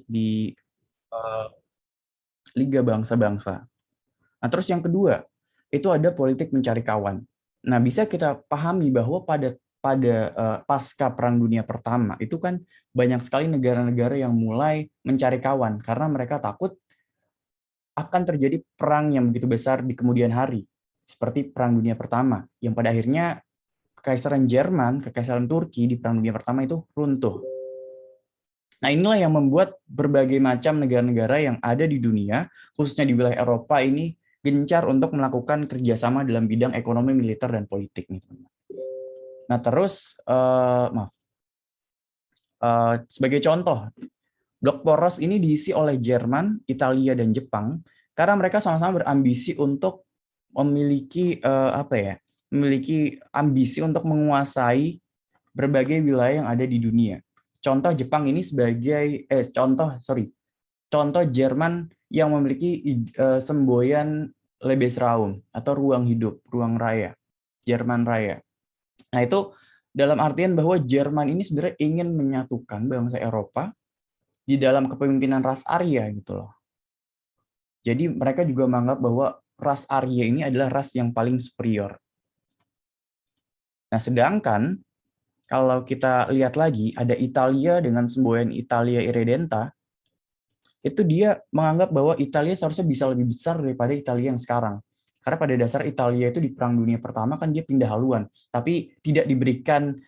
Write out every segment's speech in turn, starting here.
di eh, Liga Bangsa-Bangsa. Nah, terus yang kedua, itu ada politik mencari kawan. Nah, bisa kita pahami bahwa pada pasca Perang Dunia Pertama itu kan banyak sekali negara-negara yang mulai mencari kawan karena mereka takut akan terjadi perang yang begitu besar di kemudian hari, seperti Perang Dunia Pertama, yang pada akhirnya Kekaisaran Jerman, Kekaisaran Turki di Perang Dunia Pertama itu runtuh. Nah, inilah yang membuat berbagai macam negara-negara yang ada di dunia, khususnya di wilayah Eropa ini, gencar untuk melakukan kerjasama dalam bidang ekonomi, militer, dan politik. Nah, terus, sebagai contoh, blok poros ini diisi oleh Jerman, Italia, dan Jepang, karena mereka sama-sama berambisi untuk memiliki ambisi untuk menguasai berbagai wilayah yang ada di dunia. Contoh Jepang ini contoh Jerman yang memiliki semboyan Lebensraum atau ruang hidup, ruang raya, Jerman Raya. Nah, itu dalam artian bahwa Jerman ini sebenarnya ingin menyatukan bangsa Eropa di dalam kepemimpinan ras Arya gitu loh. Jadi mereka juga menganggap bahwa ras Arya ini adalah ras yang paling superior. Nah, sedangkan kalau kita lihat lagi, ada Italia dengan semboyan Italia Irredenta, itu dia menganggap bahwa Italia seharusnya bisa lebih besar daripada Italia yang sekarang. Karena pada dasar Italia itu di Perang Dunia Pertama kan dia pindah haluan, tapi tidak diberikan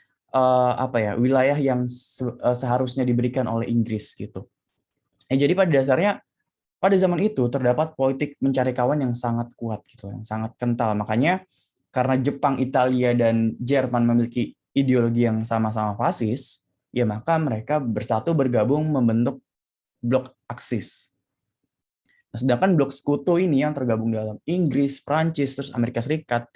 wilayah yang seharusnya diberikan oleh Inggris gitu. Jadi pada dasarnya pada zaman itu terdapat politik mencari kawan yang sangat kuat gitu, yang sangat kental. Makanya karena Jepang, Italia, dan Jerman memiliki ideologi yang sama-sama fasis, ya maka mereka bersatu bergabung membentuk blok Aksis. Nah, sedangkan blok sekutu ini yang tergabung dalam Inggris, Prancis, terus Amerika Serikat,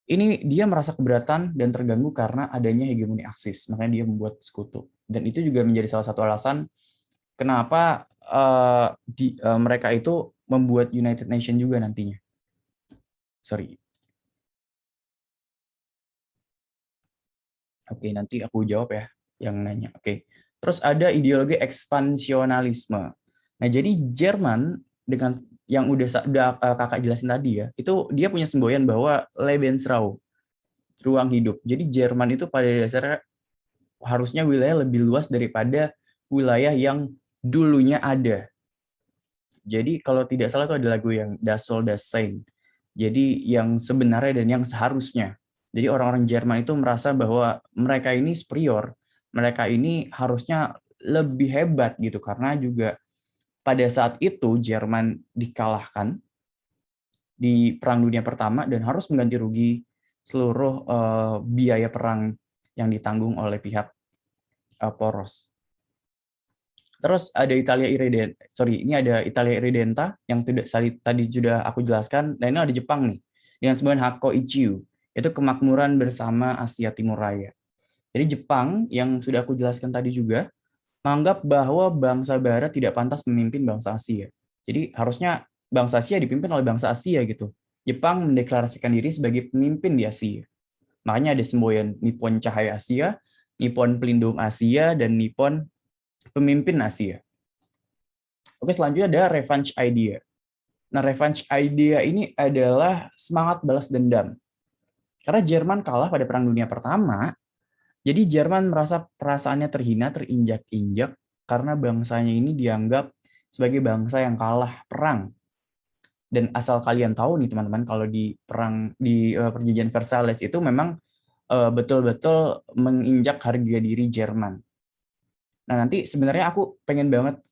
ini dia merasa keberatan dan terganggu karena adanya hegemoni Aksis, makanya dia membuat sekutu. Dan itu juga menjadi salah satu alasan kenapa mereka itu membuat United Nation juga nantinya. Sorry. Oke, nanti aku jawab ya yang nanya. Oke. Terus ada ideologi ekspansionalisme. Nah, jadi Jerman dengan yang udah kakak jelasin tadi ya, itu dia punya semboyan bahwa Lebensraum, ruang hidup. Jadi Jerman itu pada dasarnya harusnya wilayah lebih luas daripada wilayah yang dulunya ada. Jadi kalau tidak salah itu ada lagu yang Das soll das sein. Jadi yang sebenarnya dan yang seharusnya. Jadi orang-orang Jerman itu merasa bahwa mereka ini superior, mereka ini harusnya lebih hebat gitu karena juga pada saat itu Jerman dikalahkan di Perang Dunia Pertama dan harus mengganti rugi seluruh biaya perang yang ditanggung oleh pihak Poros. Terus ada ini ada Italia Irredenta yang tadi sudah aku jelaskan, dan ini ada Jepang nih dengan sebutan Hakko Ichiu, itu kemakmuran bersama Asia Timur Raya. Jadi Jepang yang sudah aku jelaskan tadi juga menganggap bahwa bangsa Barat tidak pantas memimpin bangsa Asia. Jadi harusnya bangsa Asia dipimpin oleh bangsa Asia gitu. Jepang mendeklarasikan diri sebagai pemimpin di Asia. Makanya ada semboyan Nippon Cahaya Asia, Nippon Pelindung Asia, dan Nippon Pemimpin Asia. Oke, selanjutnya ada revenge idea. Nah, revenge idea ini adalah semangat balas dendam. Karena Jerman kalah pada Perang Dunia Pertama, jadi Jerman merasa perasaannya terhina, terinjak-injak, karena bangsanya ini dianggap sebagai bangsa yang kalah perang. Dan asal kalian tahu nih teman-teman, kalau di perjanjian Versailles itu memang betul-betul menginjak harga diri Jerman. Nah, nanti sebenarnya aku pengen banget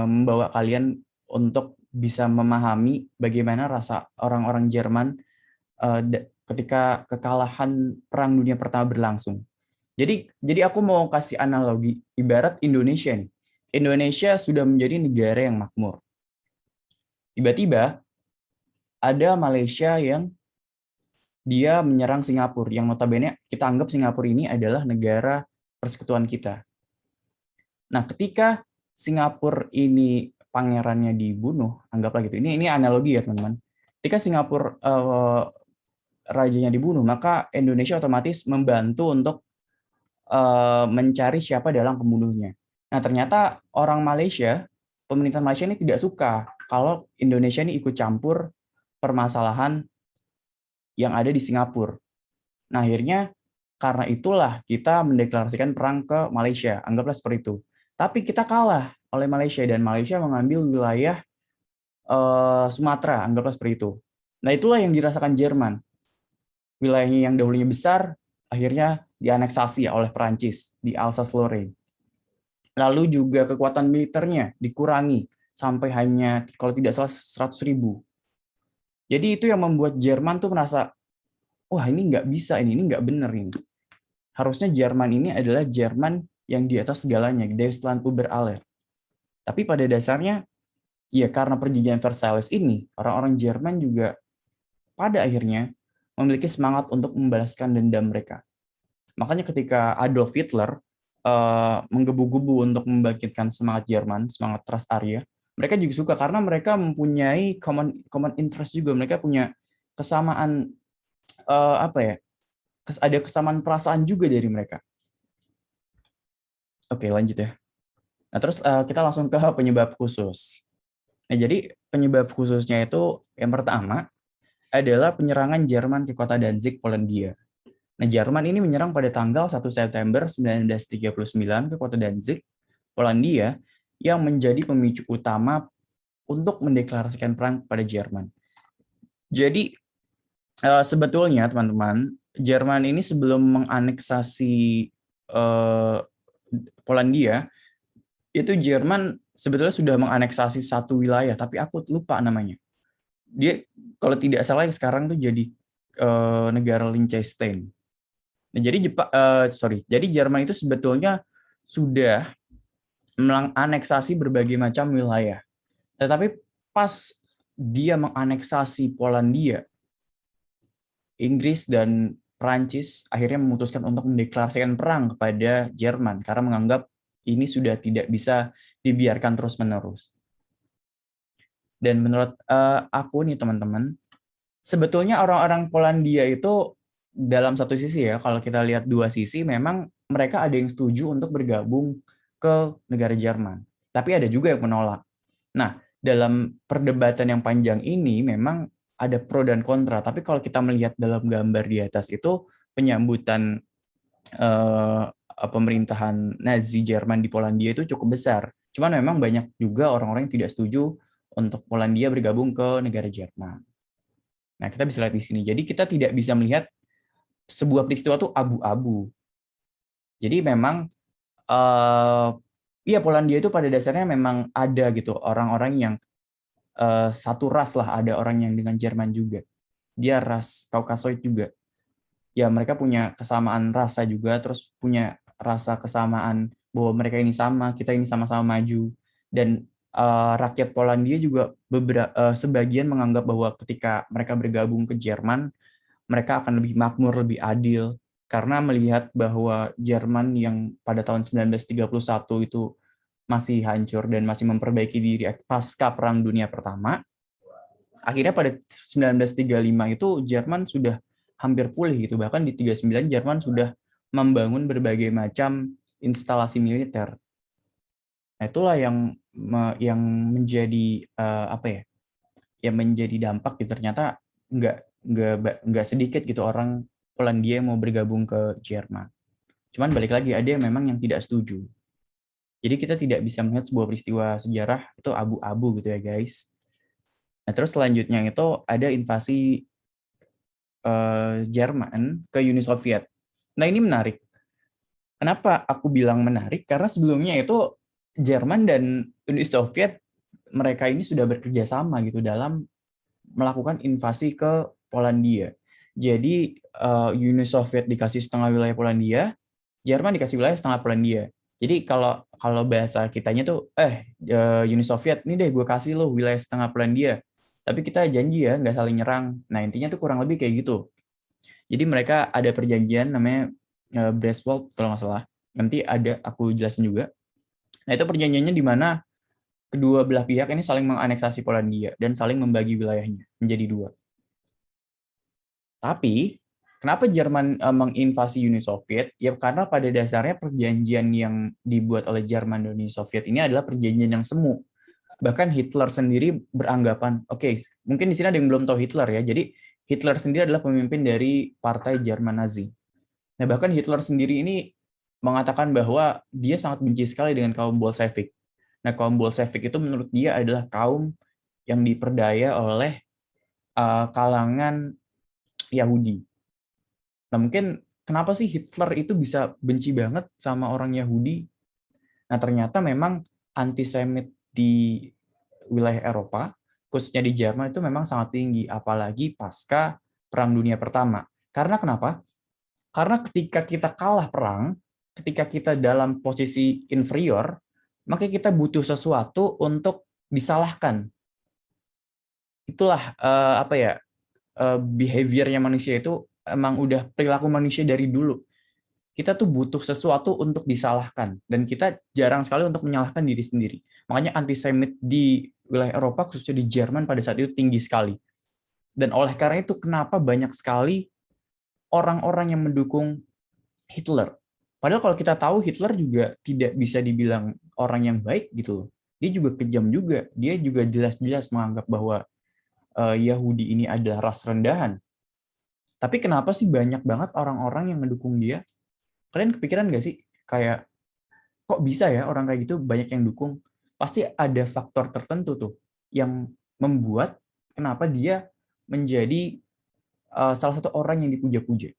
membawa kalian untuk bisa memahami bagaimana rasa orang-orang Jerman ketika kekalahan Perang Dunia Pertama berlangsung. Jadi aku mau kasih analogi, ibarat Indonesia nih. Indonesia sudah menjadi negara yang makmur. Tiba-tiba ada Malaysia yang dia menyerang Singapura, yang notabene kita anggap Singapura ini adalah negara persekutuan kita. Nah, ketika Singapura ini pangerannya dibunuh, anggaplah gitu. Ini analogi ya, teman-teman. Ketika Singapura rajanya dibunuh, maka Indonesia otomatis membantu untuk mencari siapa dalam pembunuhnya. Nah, ternyata orang Malaysia, pemerintah Malaysia ini tidak suka kalau Indonesia ini ikut campur permasalahan yang ada di Singapura. Nah, akhirnya karena itulah kita mendeklarasikan perang ke Malaysia, anggaplah seperti itu. Tapi kita kalah oleh Malaysia dan Malaysia mengambil wilayah Sumatera, anggaplah seperti itu. Nah, itulah yang dirasakan Jerman. Wilayahnya yang dahulunya besar, akhirnya dianeksasi oleh Perancis di Alsace-Lorraine. Lalu juga kekuatan militernya dikurangi sampai hanya kalau tidak salah 100.000. Jadi itu yang membuat Jerman tuh merasa, wah ini nggak bisa, ini nggak bener ini. Harusnya Jerman ini adalah Jerman yang di atas segalanya, Deutschland über alles. Tapi pada dasarnya, ya karena perjanjian Versailles ini, orang-orang Jerman juga pada akhirnya memiliki semangat untuk membalaskan dendam mereka. Makanya ketika Adolf Hitler menggebu-gebu untuk membangkitkan semangat Jerman, semangat Trust Area, mereka juga suka karena mereka mempunyai common interest juga. Mereka punya kesamaan apa ya? Ada kesamaan perasaan juga dari mereka. Oke, lanjut ya. Nah, terus kita langsung ke penyebab khusus. Nah, jadi penyebab khususnya itu yang pertama adalah penyerangan Jerman ke kota Danzig, Polandia. Nah, Jerman ini menyerang pada tanggal 1 September 1939 ke kota Danzig, Polandia, yang menjadi pemicu utama untuk mendeklarasikan perang pada Jerman. Jadi, sebetulnya teman-teman, Jerman ini sebelum menganeksasi Polandia, itu Jerman sebetulnya sudah menganeksasi satu wilayah, tapi aku lupa namanya. Dia, kalau tidak salah, sekarang tuh jadi negara Liechtenstein. Nah, jadi Jerman itu sebetulnya sudah menganeksasi berbagai macam wilayah. Tetapi pas dia menganeksasi Polandia, Inggris dan Prancis akhirnya memutuskan untuk mendeklarasikan perang kepada Jerman karena menganggap ini sudah tidak bisa dibiarkan terus-menerus. Dan menurut aku nih teman-teman, sebetulnya orang-orang Polandia itu dalam satu sisi ya, kalau kita lihat dua sisi, memang mereka ada yang setuju untuk bergabung ke negara Jerman. Tapi ada juga yang menolak. Nah, dalam perdebatan yang panjang ini memang ada pro dan kontra. Tapi kalau kita melihat dalam gambar di atas itu, penyambutan pemerintahan Nazi Jerman di Polandia itu cukup besar. Cuman memang banyak juga orang-orang yang tidak setuju untuk Polandia bergabung ke negara Jerman. Nah, kita bisa lihat di sini. Jadi kita tidak bisa melihat sebuah peristiwa itu abu-abu. Jadi memang iya Polandia itu pada dasarnya memang ada gitu orang-orang yang satu ras lah, ada orang yang dengan Jerman juga. Dia ras Kaukasoid juga. Ya mereka punya kesamaan rasa juga, terus punya rasa kesamaan bahwa mereka ini sama, kita ini sama-sama maju. Dan rakyat Polandia juga sebagian menganggap bahwa ketika mereka bergabung ke Jerman, mereka akan lebih makmur, lebih adil, karena melihat bahwa Jerman yang pada tahun 1931 itu masih hancur dan masih memperbaiki diri pasca Perang Dunia Pertama, akhirnya pada 1935 itu Jerman sudah hampir pulih gitu, bahkan di 39 Jerman sudah membangun berbagai macam instalasi militer. Nah, itulah yang menjadi apa ya? Yang menjadi dampak gitu, ternyata nggak nggak sedikit gitu orang Polandia yang mau bergabung ke Jerman. Cuman balik lagi ada yang memang yang tidak setuju. Jadi kita tidak bisa melihat sebuah peristiwa sejarah itu abu-abu gitu ya guys. Nah terus selanjutnya itu ada invasi Jerman ke Uni Soviet. Nah ini menarik. Kenapa aku bilang menarik? Karena sebelumnya itu Jerman dan Uni Soviet mereka ini sudah bekerja sama gitu dalam melakukan invasi ke Polandia. Jadi Uni Soviet dikasih setengah wilayah Polandia, Jerman dikasih wilayah setengah Polandia. Jadi kalau bahasa kitanya tuh, Uni Soviet, nih deh gue kasih lo wilayah setengah Polandia. Tapi kita janji ya nggak saling nyerang. Nah intinya tuh kurang lebih kayak gitu. Jadi mereka ada perjanjian namanya Brest-Wald kalau nggak salah. Nanti ada aku jelasin juga. Nah itu perjanjiannya di mana kedua belah pihak ini saling menganeksasi Polandia dan saling membagi wilayahnya menjadi dua. Tapi Kenapa Jerman menginvasi Uni Soviet? Ya karena pada dasarnya perjanjian yang dibuat oleh Jerman dan Uni Soviet ini adalah perjanjian yang semu. Bahkan Hitler sendiri beranggapan, oke, mungkin di sini ada yang belum tahu Hitler ya. Jadi Hitler sendiri adalah pemimpin dari Partai Jerman Nazi. Nah, bahkan Hitler sendiri ini mengatakan bahwa dia sangat benci sekali dengan kaum Bolshevik. Nah, kaum Bolshevik itu menurut dia adalah kaum yang diperdaya oleh kalangan Yahudi. Nah, mungkin kenapa sih Hitler itu bisa benci banget sama orang Yahudi? Nah, ternyata memang antisemit di wilayah Eropa, khususnya di Jerman itu memang sangat tinggi, apalagi pasca Perang Dunia Pertama. Karena kenapa? Karena ketika kita kalah perang, ketika kita dalam posisi inferior, maka kita butuh sesuatu untuk disalahkan. Itulah apa ya, behaviornya manusia itu emang udah perilaku manusia dari dulu. Kita tuh butuh sesuatu untuk disalahkan, dan kita jarang sekali untuk menyalahkan diri sendiri. Makanya antisemit di wilayah Eropa, khususnya di Jerman pada saat itu tinggi sekali. Dan oleh karena itu kenapa banyak sekali orang-orang yang mendukung Hitler. Padahal kalau kita tahu Hitler juga tidak bisa dibilang orang yang baik gitu loh. Dia juga kejam juga. Dia juga jelas-jelas menganggap bahwa Yahudi ini adalah ras rendahan. Tapi kenapa sih banyak banget orang-orang yang mendukung dia? Kalian kepikiran nggak sih? Kayak, kok bisa ya orang kayak gitu banyak yang dukung? Pasti ada faktor tertentu tuh yang membuat kenapa dia menjadi salah satu orang yang dipuja-puja.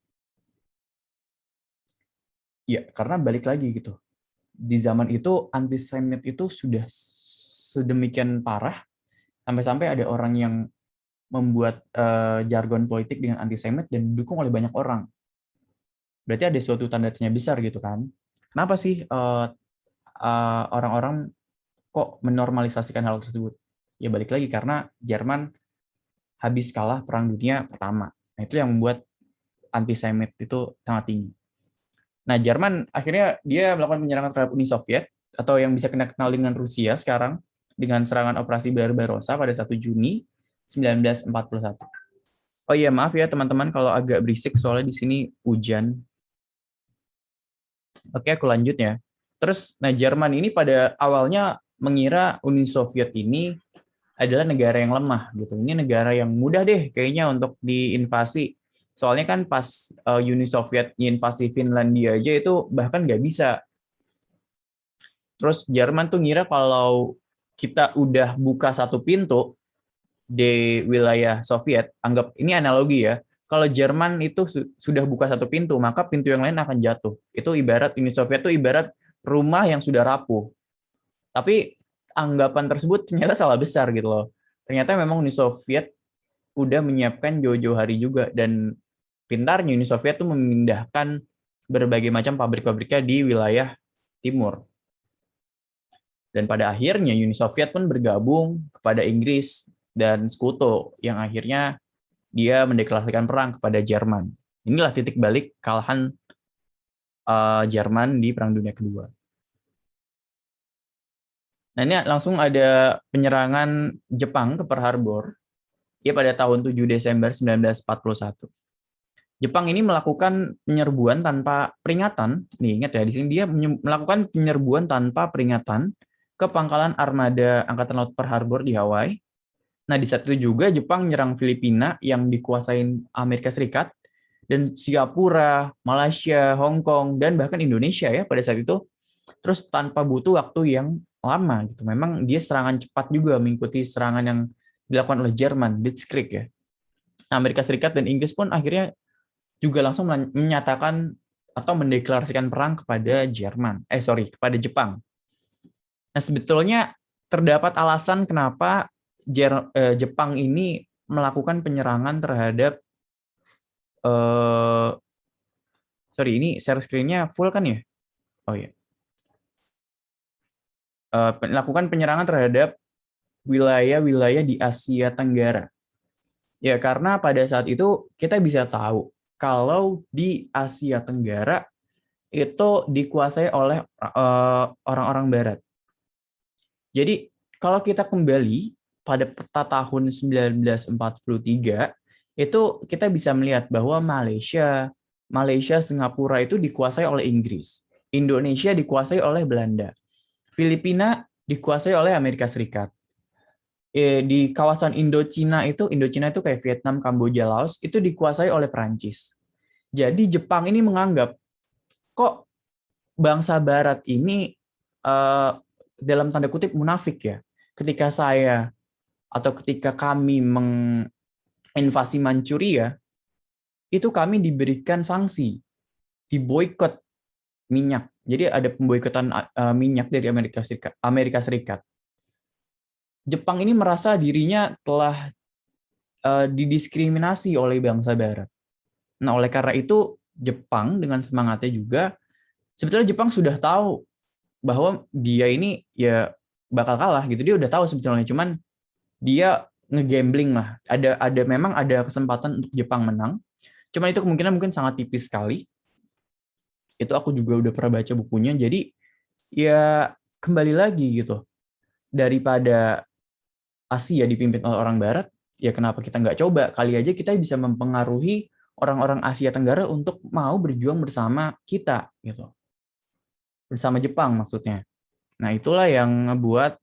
Ya, karena balik lagi gitu. Di zaman itu antisemit itu sudah sedemikian parah sampai-sampai ada orang yang membuat jargon politik dengan antisemit dan didukung oleh banyak orang. Berarti ada suatu tanda tanya besar gitu kan. Kenapa sih orang-orang kok menormalisasikan hal tersebut? Ya balik lagi karena Jerman habis kalah Perang Dunia Pertama. Nah, itu yang membuat antisemit itu sangat tinggi. Nah, Jerman akhirnya dia melakukan penyerangan terhadap Uni Soviet atau yang bisa kita kenal dengan Rusia sekarang dengan serangan Operasi Barbarossa pada 1 Juni 1941. Oh iya, maaf ya teman-teman kalau agak berisik soalnya di sini hujan. Oke, aku lanjut ya. Terus, nah Jerman ini pada awalnya mengira Uni Soviet ini adalah negara yang lemah gitu. Ini negara yang mudah deh kayaknya untuk diinvasi. Soalnya kan pas Uni Soviet invasi Finlandia aja itu bahkan nggak bisa. Terus Jerman tuh ngira kalau kita udah buka satu pintu di wilayah Soviet, anggap ini analogi ya. Kalau Jerman itu sudah buka satu pintu, maka pintu yang lain akan jatuh. Itu ibarat Uni Soviet itu ibarat rumah yang sudah rapuh. Tapi anggapan tersebut ternyata salah besar gitu loh. Ternyata memang Uni Soviet udah menyiapkan jauh-jauh hari juga, dan pintarnya Uni Soviet itu memindahkan berbagai macam pabrik-pabriknya di wilayah timur. Dan pada akhirnya Uni Soviet pun bergabung kepada Inggris dan Sekutu yang akhirnya dia mendeklarasikan perang kepada Jerman. Inilah titik balik kekalahan Jerman di Perang Dunia Kedua. Nah, ini langsung ada penyerangan Jepang ke Pearl Harbor ya pada tahun 7 Desember 1941. Jepang ini melakukan penyerbuan tanpa peringatan. Nih, ingat ya, di sini dia melakukan penyerbuan tanpa peringatan ke pangkalan armada Angkatan Laut Pearl Harbor di Hawaii. Nah, di saat itu juga Jepang menyerang Filipina yang dikuasain Amerika Serikat, dan Singapura, Malaysia, Hong Kong, dan bahkan Indonesia ya pada saat itu. Terus tanpa butuh waktu yang lama gitu. Memang dia serangan cepat juga mengikuti serangan yang dilakukan oleh Jerman, Blitzkrieg ya. Amerika Serikat dan Inggris pun akhirnya juga langsung menyatakan atau mendeklarasikan perang kepada kepada Jepang. Nah, sebetulnya terdapat alasan kenapa Jepang ini melakukan penyerangan terhadap ini share screen-nya full kan ya? Oh ya. Melakukan penyerangan terhadap wilayah-wilayah di Asia Tenggara. Ya, karena pada saat itu kita bisa tahu kalau di Asia Tenggara itu dikuasai oleh orang-orang Barat. Jadi kalau kita kembali pada peta tahun 1943, itu kita bisa melihat bahwa Malaysia, Singapura itu dikuasai oleh Inggris. Indonesia dikuasai oleh Belanda. Filipina dikuasai oleh Amerika Serikat. Di kawasan Indochina itu kayak Vietnam, Kamboja, Laos, itu dikuasai oleh Perancis. Jadi Jepang ini menganggap, kok bangsa Barat ini dalam tanda kutip munafik ya. Ketika kami menginvasi Manchuria, itu kami diberikan sanksi, diboikot minyak. Jadi ada pemboikotan minyak dari Amerika Serikat. Jepang ini merasa dirinya telah didiskriminasi oleh bangsa Barat. Nah, oleh karena itu Jepang dengan semangatnya juga, sebetulnya Jepang sudah tahu bahwa dia ini ya bakal kalah gitu. Dia udah tahu sebetulnya, cuman dia ngegambling lah. Memang ada kesempatan untuk Jepang menang. Cuman itu kemungkinan mungkin sangat tipis sekali. Itu aku juga udah pernah baca bukunya. Jadi ya kembali lagi gitu. Daripada Asia dipimpin oleh orang Barat, ya kenapa kita nggak coba? Kali aja kita bisa mempengaruhi orang-orang Asia Tenggara untuk mau berjuang bersama kita gitu. Bersama Jepang maksudnya. Nah, itulah yang ngebuat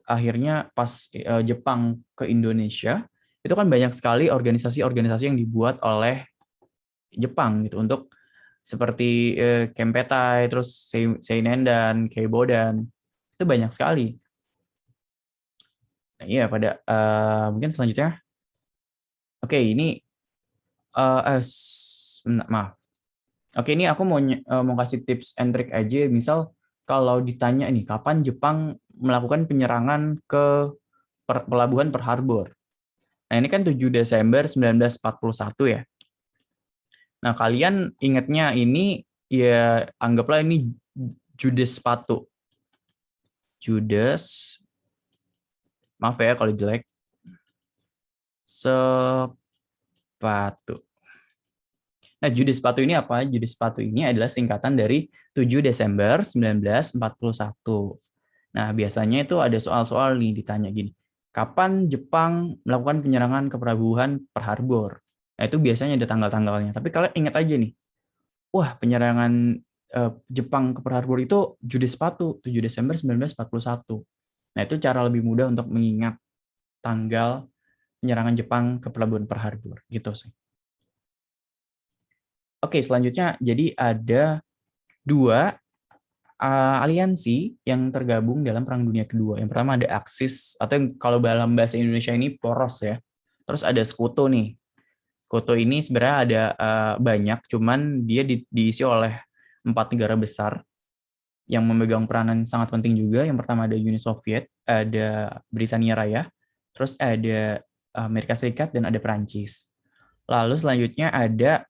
akhirnya pas Jepang ke Indonesia, itu kan banyak sekali organisasi-organisasi yang dibuat oleh Jepang gitu untuk seperti Kempetai, terus Seinendan, Keibodan, itu banyak sekali. Nah, iya mungkin selanjutnya. Oke, ini maaf. Oke, ini aku mau kasih tips and trick aja. Misal kalau ditanya nih, kapan Jepang melakukan penyerangan ke pelabuhan Pearl Harbor. Nah, ini kan 7 Desember 1941 ya. Nah, kalian ingatnya ini ya anggaplah ini Judes sepatu. Judes, maaf ya kalau jelek. Sepatu. Nah, Judes sepatu ini apa? Judes sepatu ini adalah singkatan dari 7 Desember 1941. Nah, biasanya itu ada soal-soal nih ditanya gini. Kapan Jepang melakukan penyerangan ke pelabuhan Pearl Harbor? Nah, itu biasanya ada tanggal-tanggalnya. Tapi kalian ingat aja nih, wah penyerangan Jepang ke Pearl Harbor itu Judes sepatu, 7 Desember 1941. Nah, itu cara lebih mudah untuk mengingat tanggal penyerangan Jepang ke pelabuhan Pearl Harbor. Gitu sih. Oke, selanjutnya jadi ada dua aliansi yang tergabung dalam Perang Dunia Kedua. Yang pertama ada Axis, atau yang kalau dalam bahasa Indonesia ini poros ya. Terus ada Sekutu nih. Sekutu ini sebenarnya ada banyak, cuman dia diisi oleh 4 negara besar yang memegang peranan sangat penting juga. Yang pertama ada Uni Soviet, ada Britania Raya, terus ada Amerika Serikat, dan ada Perancis. Lalu selanjutnya ada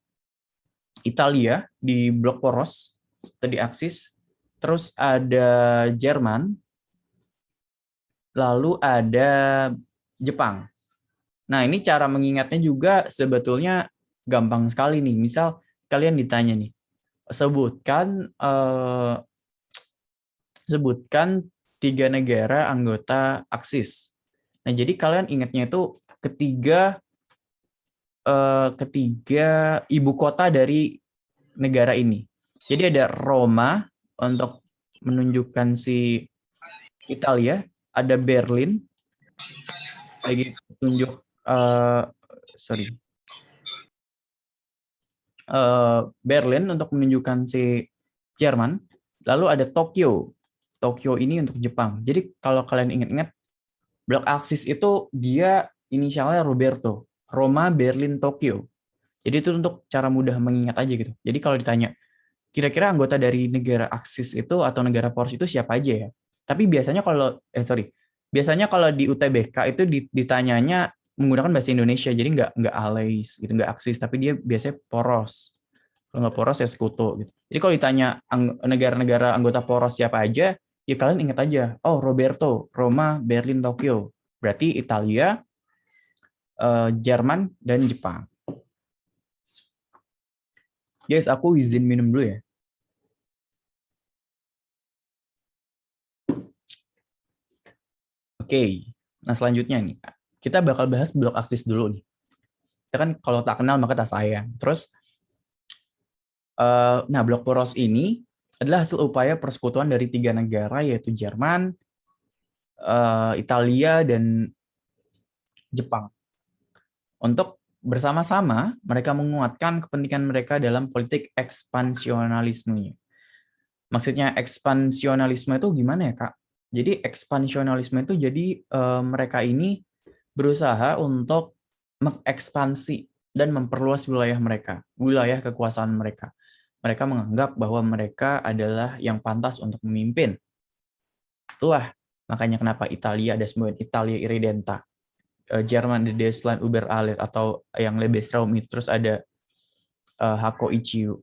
Italia di blok poros, tadi Axis, terus ada Jerman, lalu ada Jepang. Nah, ini cara mengingatnya juga sebetulnya gampang sekali nih. Misal kalian ditanya nih, sebutkan 3 negara anggota Axis. Nah, jadi kalian ingatnya itu ketiga ibu kota dari negara ini. Jadi ada Roma untuk menunjukkan si Italia, ada Berlin lagi tunjuk sorry Berlin untuk menunjukkan si Jerman, lalu ada Tokyo. Tokyo ini untuk Jepang. Jadi kalau kalian ingat-ingat, blok Axis itu dia inisialnya Roberto, Roma, Berlin, Tokyo. Jadi itu untuk cara mudah mengingat aja gitu. Jadi kalau ditanya, kira-kira anggota dari negara Axis itu atau negara poros itu siapa aja ya? Tapi biasanya kalau di UTBK itu ditanyanya menggunakan bahasa Indonesia, jadi nggak alais gitu, nggak Axis, tapi dia biasanya poros. Kalau nggak poros ya sekutu gitu. Jadi kalau ditanya negara-negara anggota poros siapa aja, ya kalian ingat aja, oh Roberto, Roma, Berlin, Tokyo. Berarti Italia, Jerman, dan Jepang. Guys, aku izin minum dulu ya. Oke, nah selanjutnya nih, kita bakal bahas blok Axis dulu nih. Ya kan kalau tak kenal maka tak sayang. Terus, nah blok poros ini adalah hasil upaya persekutuan dari 3 negara yaitu Jerman, Italia, dan Jepang. Untuk bersama-sama mereka menguatkan kepentingan mereka dalam politik ekspansionalisme. Maksudnya ekspansionalisme itu gimana ya, Kak? Jadi ekspansionalisme itu jadi mereka ini berusaha untuk mengekspansi dan memperluas wilayah mereka, wilayah kekuasaan mereka. Mereka menganggap bahwa mereka adalah yang pantas untuk memimpin. Itulah makanya kenapa Italia ada semboyan Italia Irredenta, Jerman di Deutschland über alles, atau yang Lebensraum itu, terus ada Hako Ichiu.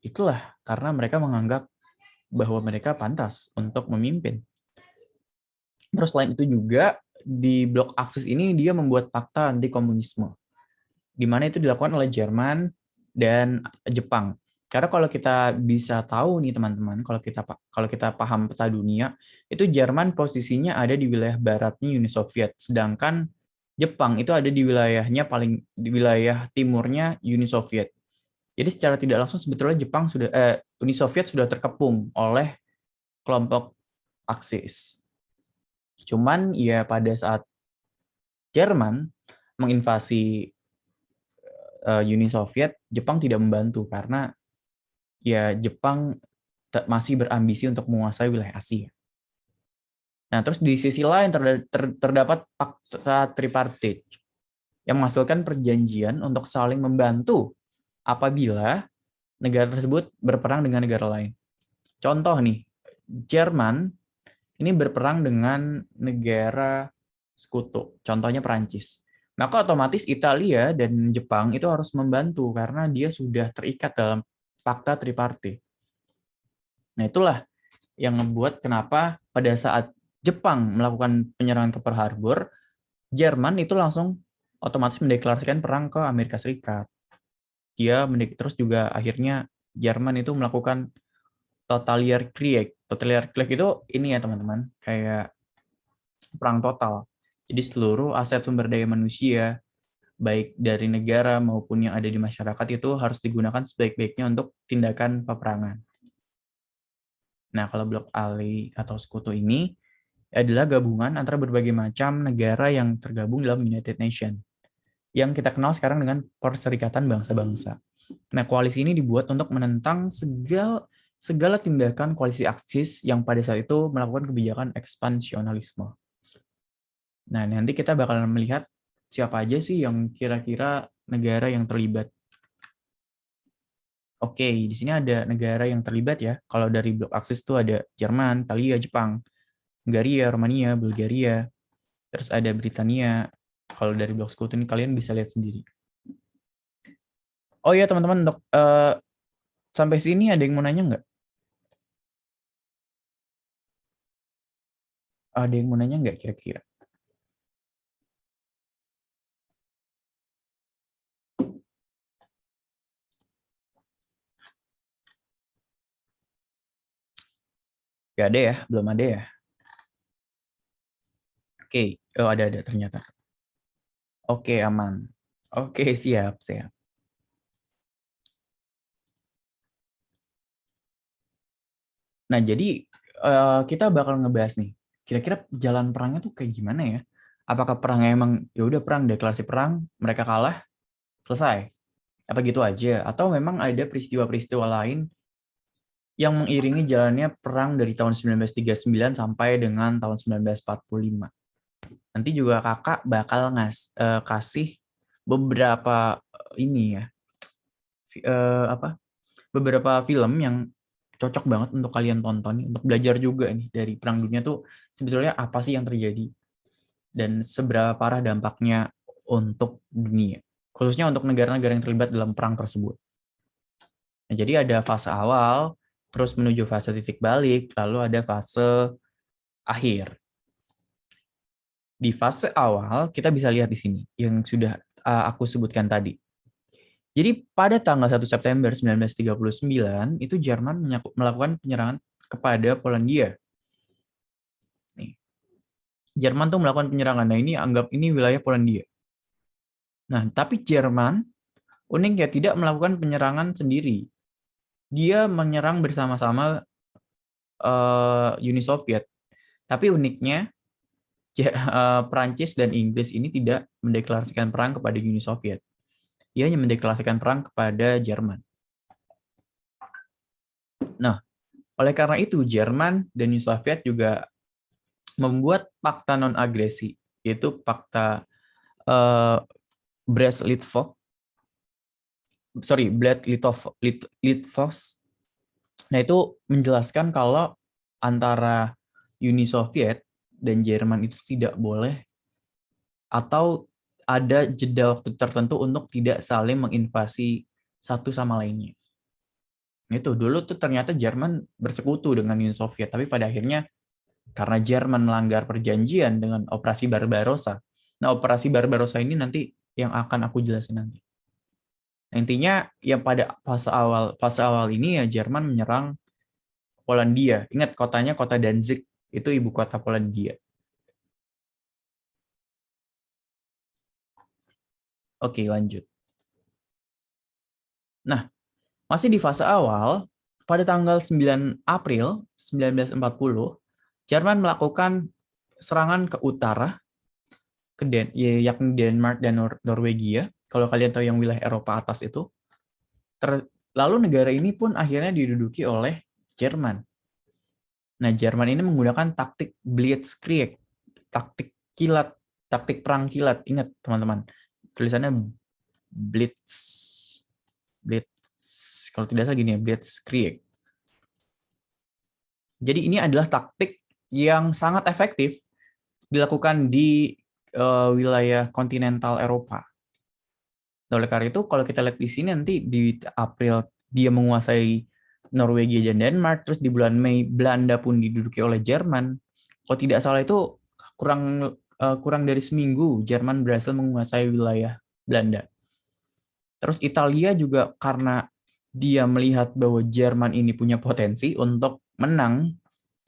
Itulah karena mereka menganggap bahwa mereka pantas untuk memimpin. Terus selain itu juga di blok Aksis ini dia membuat fakta anti komunisme, di mana itu dilakukan oleh Jerman dan Jepang. Karena kalau kita bisa tahu nih teman-teman, kalau kita paham peta dunia, itu Jerman posisinya ada di wilayah baratnya Uni Soviet, sedangkan Jepang itu ada di wilayah timurnya Uni Soviet. Jadi secara tidak langsung sebetulnya Uni Soviet sudah terkepung oleh kelompok Aksis. Cuman ya pada saat Jerman menginvasi Uni Soviet, Jepang tidak membantu karena ya Jepang masih berambisi untuk menguasai wilayah Asia. Nah, terus di sisi lain terdapat fakta tripartit yang menghasilkan perjanjian untuk saling membantu apabila negara tersebut berperang dengan negara lain. Contoh nih, Jerman ini berperang dengan negara sekutu, contohnya Perancis. Maka otomatis Italia dan Jepang itu harus membantu karena dia sudah terikat dalam fakta tripartit. Nah, itulah yang membuat kenapa pada saat Jepang melakukan penyerangan ke Pearl Harbor, Jerman itu langsung otomatis mendeklarasikan perang ke Amerika Serikat. Terus juga akhirnya Jerman itu melakukan Totalitarian Krieg. Totalitarian Krieg itu ini ya teman-teman, kayak perang total. Jadi seluruh aset sumber daya manusia, baik dari negara maupun yang ada di masyarakat itu harus digunakan sebaik-baiknya untuk tindakan peperangan. Nah, kalau blok Ali atau sekutu ini adalah gabungan antara berbagai macam negara yang tergabung dalam United Nations, yang kita kenal sekarang dengan Perserikatan Bangsa-Bangsa. Nah, koalisi ini dibuat untuk menentang segala tindakan koalisi Aksis yang pada saat itu melakukan kebijakan ekspansionalisme. Nah, nanti kita bakalan melihat siapa aja sih yang kira-kira negara yang terlibat. Oke, di sini ada negara yang terlibat ya. Kalau dari blok Aksis itu ada Jerman, Italia, Jepang, Hungaria, Romania, Bulgaria, terus ada Britania. Kalau dari blok sekutu ini kalian bisa lihat sendiri. Oh iya teman-teman, untuk sampai sini ada yang mau nanya nggak? Ada yang mau nanya nggak kira-kira? Nggak ada ya? Belum ada ya? Oke, oh ada ternyata. Oke, aman. Oke, siap, siap. Nah, jadi kita bakal ngebahas nih, kira-kira jalan perangnya tuh kayak gimana ya? Apakah perangnya emang ya udah perang, deklarasi perang, mereka kalah, selesai? Apa gitu aja? Atau memang ada peristiwa-peristiwa lain yang mengiringi jalannya perang dari tahun 1939 sampai dengan tahun 1945? Nanti juga kakak bakal kasih beberapa ini ya, apa? Beberapa film yang cocok banget untuk kalian tonton untuk belajar juga nih dari Perang Dunia tuh sebetulnya apa sih yang terjadi dan seberapa parah dampaknya untuk dunia, khususnya untuk negara-negara yang terlibat dalam perang tersebut. Nah, jadi ada fase awal, terus menuju fase titik balik, lalu ada fase akhir. Di fase awal kita bisa lihat di sini yang sudah aku sebutkan tadi. Jadi pada tanggal 1 September 1939 itu Jerman melakukan penyerangan kepada Polandia. Nih. Jerman tuh melakukan penyerangan. Nah, ini anggap ini wilayah Polandia. Nah, tapi Jerman uniknya tidak melakukan penyerangan sendiri. Dia menyerang bersama-sama Uni Soviet. Tapi uniknya Prancis dan Inggris ini tidak mendeklarasikan perang kepada Uni Soviet. Ia hanya mendeklarasikan perang kepada Jerman. Nah, oleh karena itu Jerman dan Uni Soviet juga membuat fakta non-agresi, yaitu fakta Brest-Litovsk. Nah, itu menjelaskan kalau antara Uni Soviet dan Jerman itu tidak boleh atau ada jeda waktu tertentu untuk tidak saling menginvasi satu sama lainnya. Itu dulu tuh ternyata Jerman bersekutu dengan Uni Soviet, tapi pada akhirnya karena Jerman melanggar perjanjian dengan Operasi Barbarossa. Nah, Operasi Barbarossa ini nanti yang akan aku jelasin nanti. Intinya yang pada fase awal ini ya Jerman menyerang Polandia. Ingat kotanya kota Danzig, itu ibu kota Polandia. Oke, lanjut. Nah, masih di fase awal, pada tanggal 9 April 1940, Jerman melakukan serangan ke utara, yakni Denmark dan Norwegia. Kalau kalian tahu yang wilayah Eropa atas itu. Lalu negara ini pun akhirnya diduduki oleh Jerman. Nah, Jerman ini menggunakan taktik Blitzkrieg, taktik kilat, taktik perang kilat. Ingat, teman-teman. Tulisannya Blitz. Kalau tidak salah gini ya, Blitzkrieg. Jadi ini adalah taktik yang sangat efektif dilakukan di wilayah kontinental Eropa. Oleh karena itu, kalau kita lihat di sini nanti di April dia menguasai Norwegia dan Denmark, terus di bulan Mei Belanda pun diduduki oleh Jerman. Kalau tidak salah itu kurang dari seminggu Jerman berhasil menguasai wilayah Belanda. Terus Italia juga karena dia melihat bahwa Jerman ini punya potensi untuk menang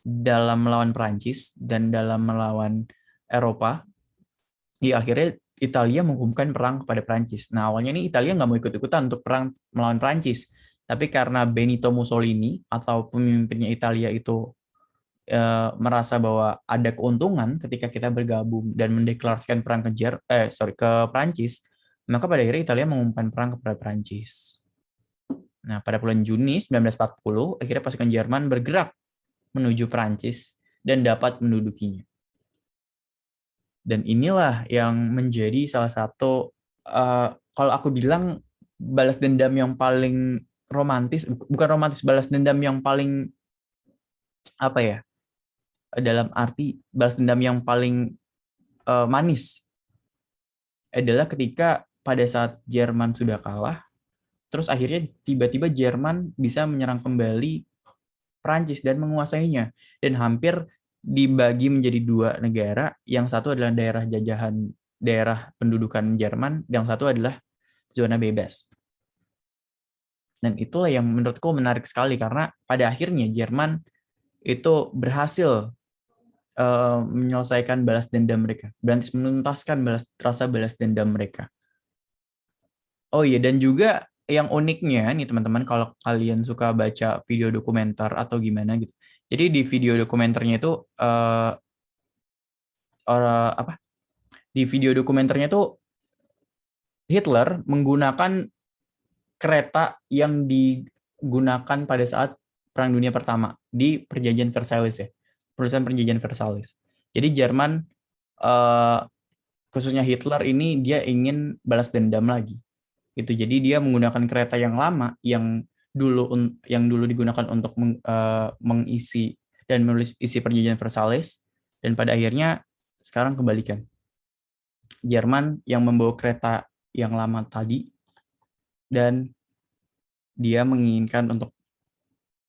dalam melawan Prancis dan dalam melawan Eropa, ya akhirnya Italia mengumumkan perang kepada Prancis. Nah, awalnya ini Italia nggak mau ikut-ikutan untuk perang melawan Prancis. Tapi karena Benito Mussolini atau pemimpinnya Italia itu merasa bahwa ada keuntungan ketika kita bergabung dan mendeklarasikan perang ke Prancis, maka pada akhirnya Italia mengumumkan perang kepada Prancis. Nah, pada bulan Juni 1940, akhirnya pasukan Jerman bergerak menuju Prancis dan dapat mendudukinya. Dan inilah yang menjadi salah satu, kalau aku bilang, balas dendam yang paling romantis, bukan romantis, balas dendam yang paling, apa ya, dalam arti balas dendam yang paling manis, adalah ketika pada saat Jerman sudah kalah, terus akhirnya tiba-tiba Jerman bisa menyerang kembali Prancis dan menguasainya. Dan hampir dibagi menjadi dua negara, yang satu adalah daerah jajahan, daerah pendudukan Jerman, yang satu adalah zona bebas. Dan itulah yang menurutku menarik sekali, karena pada akhirnya Jerman itu berhasil menyelesaikan balas dendam mereka, berhasil menuntaskan rasa balas dendam mereka. Oh iya, dan juga yang uniknya nih teman-teman, kalau kalian suka baca video dokumenter atau gimana gitu. Jadi di video dokumenternya itu apa? Di video dokumenternya itu Hitler menggunakan kereta yang digunakan pada saat Perang Dunia Pertama di Perjanjian Versailles ya. Perusahaan Perjanjian Versailles. Jadi Jerman khususnya Hitler ini dia ingin balas dendam lagi. Itu jadi dia menggunakan kereta yang lama yang dulu digunakan untuk mengisi dan menulis isi Perjanjian Versailles, dan pada akhirnya sekarang kebalikan. Jerman yang membawa kereta yang lama tadi, dan dia menginginkan untuk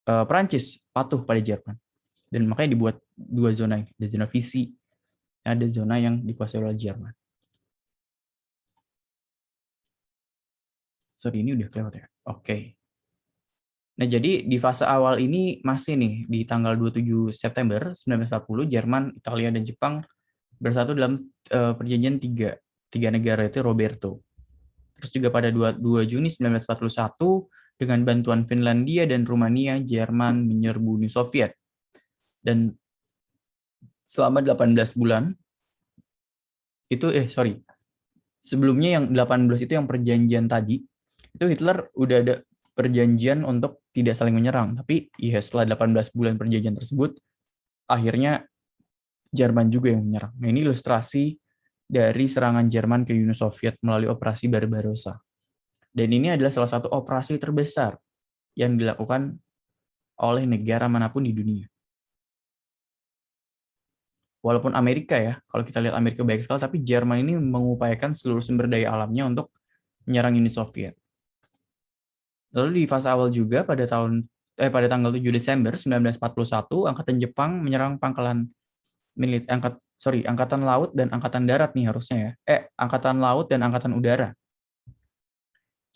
Prancis patuh pada Jerman. Dan makanya dibuat dua zona, ada zona visi, ada zona yang dikuasai oleh Jerman. Sorry, ini udah kelewat ya. Oke. Nah, jadi di fase awal ini masih nih, di tanggal 27 September 1940, Jerman, Italia, dan Jepang bersatu dalam perjanjian tiga negara, itu Roberto. Terus juga pada 2 Juni 1941, dengan bantuan Finlandia dan Rumania, Jerman menyerbu Uni Soviet. Dan selama 18 bulan, sebelumnya yang 18 itu yang perjanjian tadi, itu Hitler udah ada perjanjian untuk tidak saling menyerang. Tapi ya setelah 18 bulan perjanjian tersebut, akhirnya Jerman juga yang menyerang. Nah, ini ilustrasi dari serangan Jerman ke Uni Soviet melalui operasi Barbarossa. Dan ini adalah salah satu operasi terbesar yang dilakukan oleh negara manapun di dunia. Walaupun Amerika ya, kalau kita lihat Amerika baik sekali, tapi Jerman ini mengupayakan seluruh sumber daya alamnya untuk menyerang Uni Soviet. Lalu di fase awal juga pada tanggal 7 Desember 1941, angkatan Jepang menyerang pangkalan angkatan laut dan angkatan darat nih harusnya ya. Angkatan laut dan angkatan udara.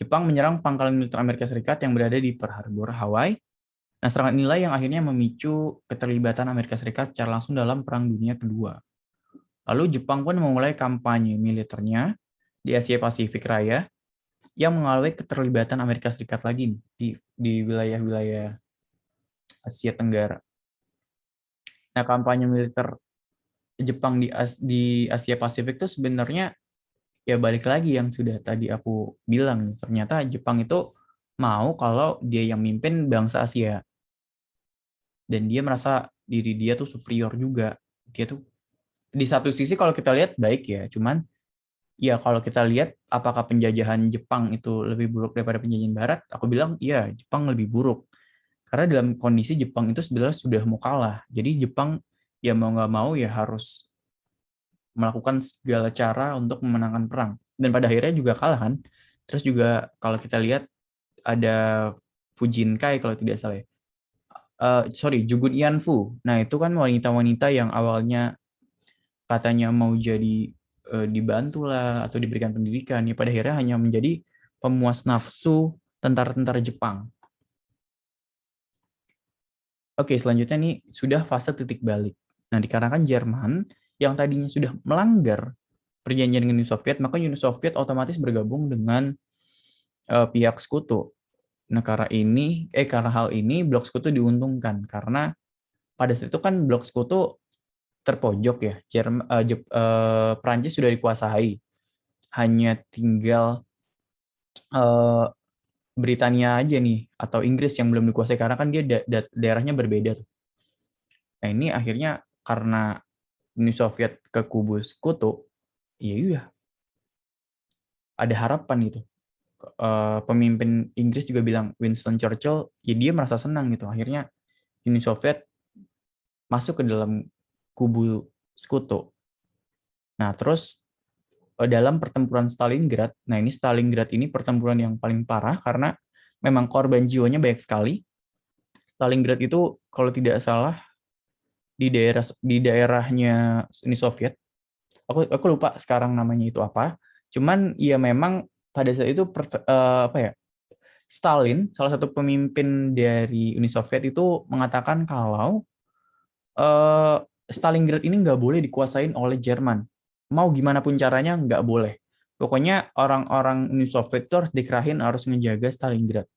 Jepang menyerang pangkalan militer Amerika Serikat yang berada di Pearl Harbor, Hawaii. Nah, serangan inilah yang akhirnya memicu keterlibatan Amerika Serikat secara langsung dalam Perang Dunia Kedua. Lalu Jepang pun memulai kampanye militernya di Asia Pasifik Raya yang mengalami keterlibatan Amerika Serikat lagi di wilayah-wilayah Asia Tenggara. Nah, kampanye militer Jepang di Asia Pasifik itu sebenarnya ya balik lagi yang sudah tadi aku bilang. Ternyata Jepang itu mau kalau dia yang mimpin bangsa Asia. Dan dia merasa diri dia tuh superior juga. Dia tuh di satu sisi kalau kita lihat baik ya, cuman ya kalau kita lihat apakah penjajahan Jepang itu lebih buruk daripada penjajahan Barat, aku bilang iya, Jepang lebih buruk. Karena dalam kondisi Jepang itu sebenarnya sudah mau kalah. Jadi Jepang ya mau nggak mau ya harus melakukan segala cara untuk memenangkan perang. Dan pada akhirnya juga kalah kan. Terus juga kalau kita lihat ada Fujinkai kalau tidak salah ya. Jugun Yanfu. Nah itu kan wanita-wanita yang awalnya katanya mau jadi dibantu lah atau diberikan pendidikan. Ya pada akhirnya hanya menjadi pemuas nafsu tentara-tentara Jepang. Oke, selanjutnya nih sudah fase titik balik. Nah, dikarenakan Jerman yang tadinya sudah melanggar perjanjian dengan Uni Soviet, maka Uni Soviet otomatis bergabung dengan pihak sekutu. Nah, karena hal ini blok sekutu diuntungkan karena pada saat itu kan blok sekutu terpojok ya. Prancis sudah dikuasai. Hanya tinggal Britania aja nih atau Inggris yang belum dikuasai karena kan dia daerahnya berbeda tuh. Nah, ini akhirnya karena Uni Soviet ke kubu sekutu, ya udah ada harapan gitu. Pemimpin Inggris juga bilang Winston Churchill, ya dia merasa senang gitu. Akhirnya Uni Soviet masuk ke dalam kubu sekutu. Nah, terus dalam pertempuran Stalingrad, nah ini Stalingrad ini pertempuran yang paling parah karena memang korban jiwanya banyak sekali. Stalingrad itu kalau tidak salah di daerahnya Uni Soviet. Aku lupa sekarang namanya itu apa. Cuman ya memang pada saat itu Stalin, salah satu pemimpin dari Uni Soviet itu mengatakan kalau eh, Stalingrad ini nggak boleh dikuasain oleh Jerman. Mau gimana pun caranya nggak boleh. Pokoknya orang-orang Uni Soviet itu harus dikerahin, harus menjaga Stalingrad.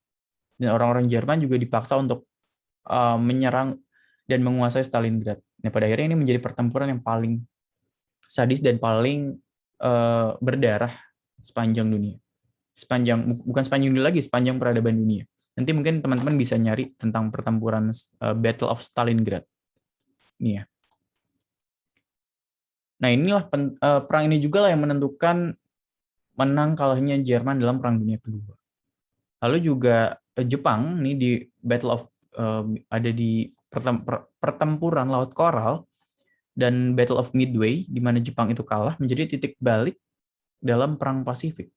Dan orang-orang Jerman juga dipaksa untuk menyerang dan menguasai Stalingrad. Nah, pada akhirnya ini menjadi pertempuran yang paling sadis dan paling berdarah sepanjang dunia. Bukan sepanjang dunia lagi, sepanjang peradaban dunia. Nanti mungkin teman-teman bisa nyari tentang pertempuran Battle of Stalingrad. Ini ya. Nah, inilah perang ini juga lah yang menentukan menang kalahnya Jerman dalam Perang Dunia Kedua. Lalu juga Jepang ini di Battle of ada di pertempuran Laut Coral dan Battle of Midway di mana Jepang itu kalah menjadi titik balik dalam Perang Pasifik.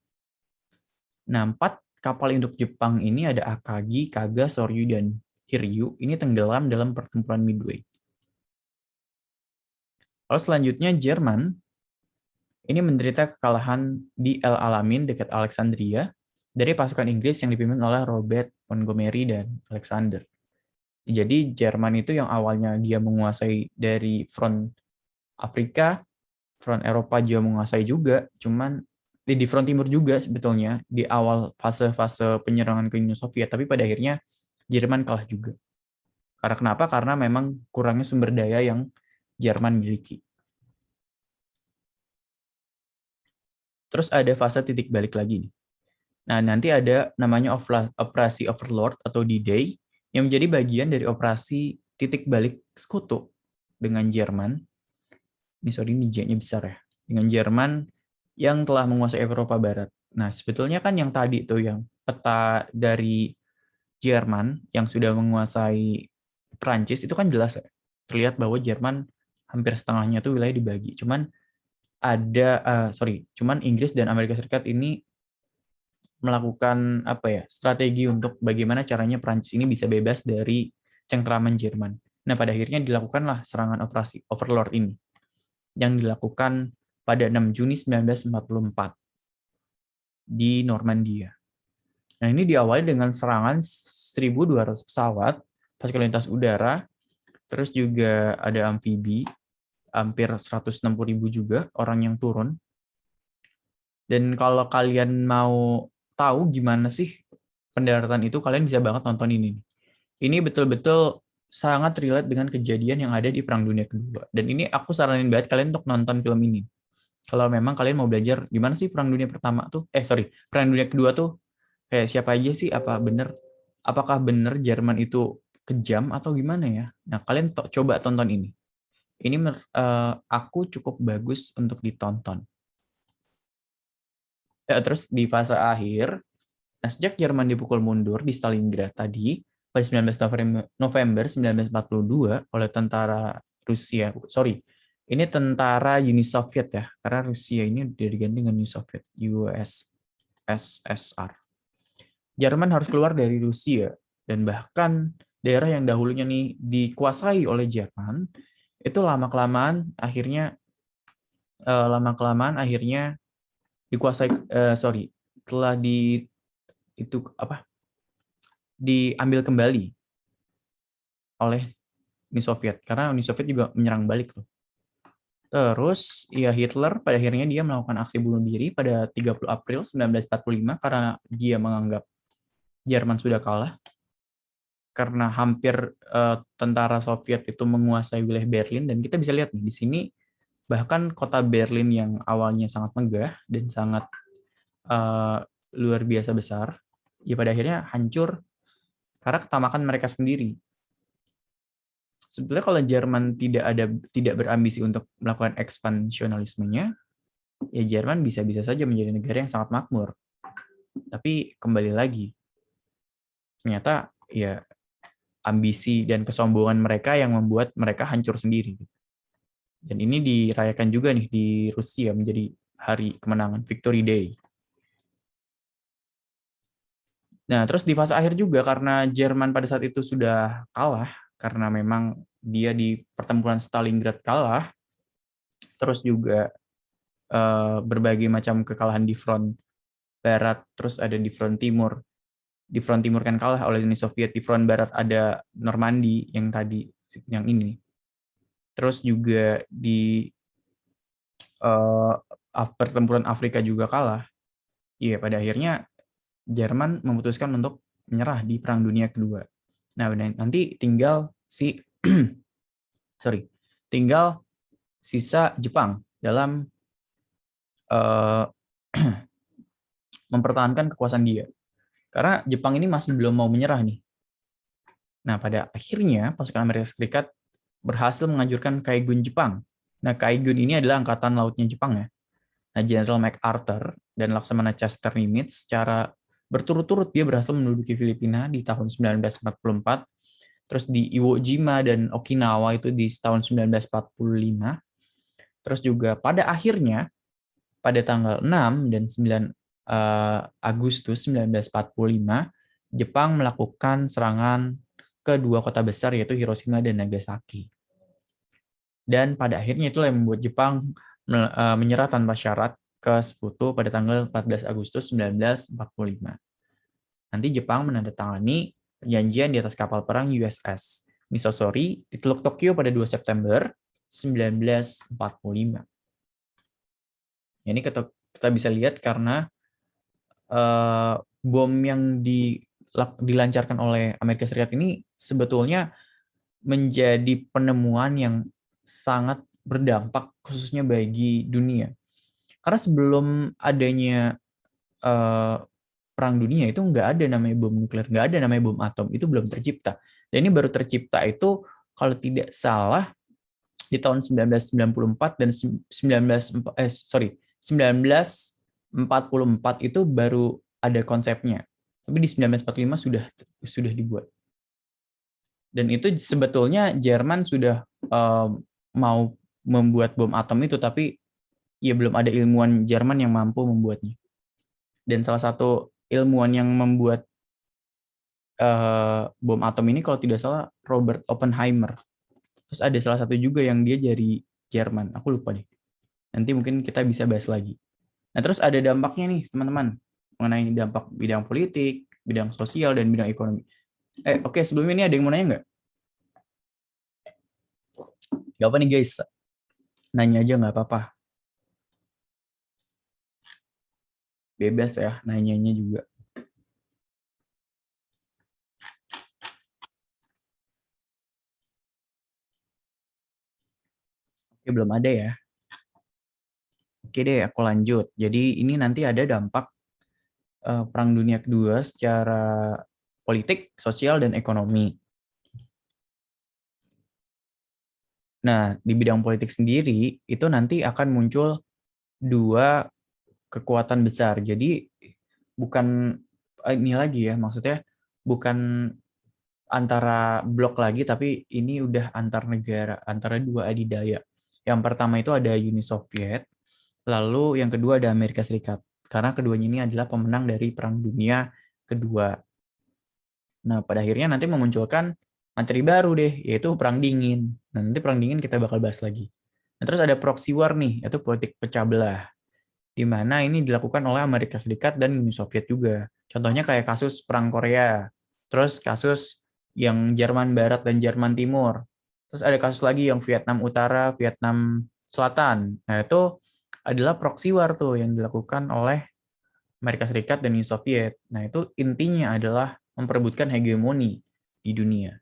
Nah, 4 kapal induk Jepang ini ada Akagi, Kaga, Soryu, dan Hiryu ini tenggelam dalam pertempuran Midway. Lalu selanjutnya Jerman ini menderita kekalahan di El Alamein dekat Alexandria dari pasukan Inggris yang dipimpin oleh Robert Montgomery dan Alexander. Jadi Jerman itu yang awalnya dia menguasai dari front Afrika, front Eropa dia menguasai juga, cuman di front timur juga sebetulnya di awal fase-fase penyerangan ke Uni Soviet, tapi pada akhirnya Jerman kalah juga. Karena kenapa? Karena memang kurangnya sumber daya yang Jerman miliki. Terus ada fase titik balik lagi nih. Nah, nanti ada namanya operasi Overlord atau D-Day yang menjadi bagian dari operasi titik balik sekutu dengan Jerman. Ini J-nya besar ya. Dengan Jerman yang telah menguasai Eropa Barat. Nah, sebetulnya kan yang tadi tuh yang peta dari Jerman yang sudah menguasai Prancis itu kan jelas ya. Terlihat bahwa Jerman hampir setengahnya tuh wilayah dibagi. Cuman Inggris dan Amerika Serikat ini melakukan apa ya, strategi untuk bagaimana caranya Prancis ini bisa bebas dari cengkraman Jerman. Nah, pada akhirnya dilakukanlah serangan operasi Overlord ini yang dilakukan pada 6 Juni 1944 di Normandia. Nah, ini diawali dengan serangan 1.200 pesawat, pasukan lintas udara, terus juga ada amfibi, hampir 160.000 juga orang yang turun. Dan kalau kalian mau tahu gimana sih pendaratan itu, kalian bisa banget nonton ini. Ini betul-betul sangat relate dengan kejadian yang ada di Perang Dunia Kedua. Dan ini aku saranin banget kalian untuk nonton film ini. Kalau memang kalian mau belajar gimana sih Perang Dunia Pertama tuh, Perang Dunia Kedua tuh kayak siapa aja sih, apakah bener Jerman itu kejam atau gimana ya? Nah, kalian coba tonton ini. Ini aku cukup bagus untuk ditonton. Ya, terus di fase akhir, nah, sejak Jerman dipukul mundur di Stalingrad tadi pada 19 November 1942 oleh tentara Rusia, ini tentara Uni Soviet ya, karena Rusia ini udah diganti dengan Uni Soviet, USSR. Jerman harus keluar dari Rusia, dan bahkan daerah yang dahulunya nih dikuasai oleh Jerman itu lama-kelamaan akhirnya dikuasai telah diambil kembali oleh Uni Soviet, karena Uni Soviet juga menyerang balik tuh. Terus ya Hitler pada akhirnya dia melakukan aksi bunuh diri pada 30 April 1945 karena dia menganggap Jerman sudah kalah, karena hampir tentara Soviet itu menguasai wilayah Berlin. Dan kita bisa lihat nih di sini, bahkan kota Berlin yang awalnya sangat megah dan sangat luar biasa besar, ya pada akhirnya hancur karena ketamakan mereka sendiri. Sebetulnya kalau Jerman tidak berambisi untuk melakukan ekspansionismenya, ya Jerman bisa-bisa saja menjadi negara yang sangat makmur. Tapi kembali lagi, ternyata ya ambisi dan kesombongan mereka yang membuat mereka hancur sendiri. Dan ini dirayakan juga nih di Rusia menjadi hari kemenangan, Victory Day. Nah, terus di fase akhir juga karena Jerman pada saat itu sudah kalah, karena memang dia di pertempuran Stalingrad kalah, terus juga berbagai macam kekalahan di front barat, terus ada di front timur. Di front timur kan kalah oleh Uni Soviet, di front barat ada Normandy yang ini. Terus juga di pertempuran Afrika juga kalah. Iya, pada akhirnya Jerman memutuskan untuk menyerah di Perang Dunia Kedua. Nah, nanti tinggal tinggal sisa Jepang dalam mempertahankan kekuasaan dia. Karena Jepang ini masih belum mau menyerah nih. Nah, pada akhirnya pasukan Amerika Serikat berhasil menghancurkan Kaigun Jepang. Nah, Kaigun ini adalah angkatan lautnya Jepang ya. Nah, Jenderal MacArthur dan Laksamana Chester Nimitz secara berturut-turut dia berhasil menduduki Filipina di tahun 1944, terus di Iwo Jima dan Okinawa itu di tahun 1945. Terus juga pada akhirnya pada tanggal 6 dan 9 Agustus 1945, Jepang melakukan serangan ke dua kota besar yaitu Hiroshima dan Nagasaki. Dan pada akhirnya itulah yang membuat Jepang menyerah tanpa syarat ke Sekutu pada tanggal 14 Agustus 1945. Nanti Jepang menandatangani perjanjian di atas kapal perang USS Missouri di Teluk Tokyo pada 2 September 1945. Ini Kita bisa lihat karena bom yang dilancarkan oleh Amerika Serikat ini sebetulnya menjadi penemuan yang sangat berdampak khususnya bagi dunia. Karena sebelum adanya perang dunia itu nggak ada namanya bom nuklir, nggak ada namanya bom atom, itu belum tercipta. Dan ini baru tercipta itu kalau tidak salah di tahun 1994 dan 1944 itu baru ada konsepnya. Tapi di 1945 sudah dibuat. Dan itu sebetulnya Jerman sudah mau membuat bom atom itu, tapi ya belum ada ilmuwan Jerman yang mampu membuatnya. Dan salah satu ilmuwan yang membuat bom atom ini kalau tidak salah Robert Oppenheimer. Terus ada salah satu juga yang dia dari Jerman, aku lupa deh. Nanti mungkin kita bisa bahas lagi. Nah, terus ada dampaknya nih, teman-teman, mengenai dampak bidang politik, bidang sosial, dan bidang ekonomi. Oke, sebelum ini ada yang mau nanya nggak? Gak apa nih guys, nanya aja nggak apa-apa. Bebas ya, nanyanya juga. Oke, belum ada ya. Oke deh, aku lanjut. Jadi ini nanti ada dampak Perang Dunia Kedua secara politik, sosial, dan ekonomi. Nah, di bidang politik sendiri, itu nanti akan muncul dua kekuatan besar. Jadi, bukan ini lagi ya, maksudnya bukan antara blok lagi, tapi ini udah antar negara, antara dua adidaya. Yang pertama itu ada Uni Soviet, lalu yang kedua ada Amerika Serikat. Karena keduanya ini adalah pemenang dari Perang Dunia Kedua. Nah, pada akhirnya nanti memunculkan materi baru deh, yaitu Perang Dingin. Nah, nanti Perang Dingin kita bakal bahas lagi. Nah, terus ada proxy war nih, yaitu politik pecah belah, di mana ini dilakukan oleh Amerika Serikat dan Uni Soviet juga. Contohnya kayak kasus Perang Korea, terus kasus yang Jerman Barat dan Jerman Timur. Terus ada kasus lagi yang Vietnam Utara, Vietnam Selatan. Nah, itu adalah proxy war tuh yang dilakukan oleh Amerika Serikat dan Uni Soviet. Nah, itu intinya adalah memperebutkan hegemoni di dunia.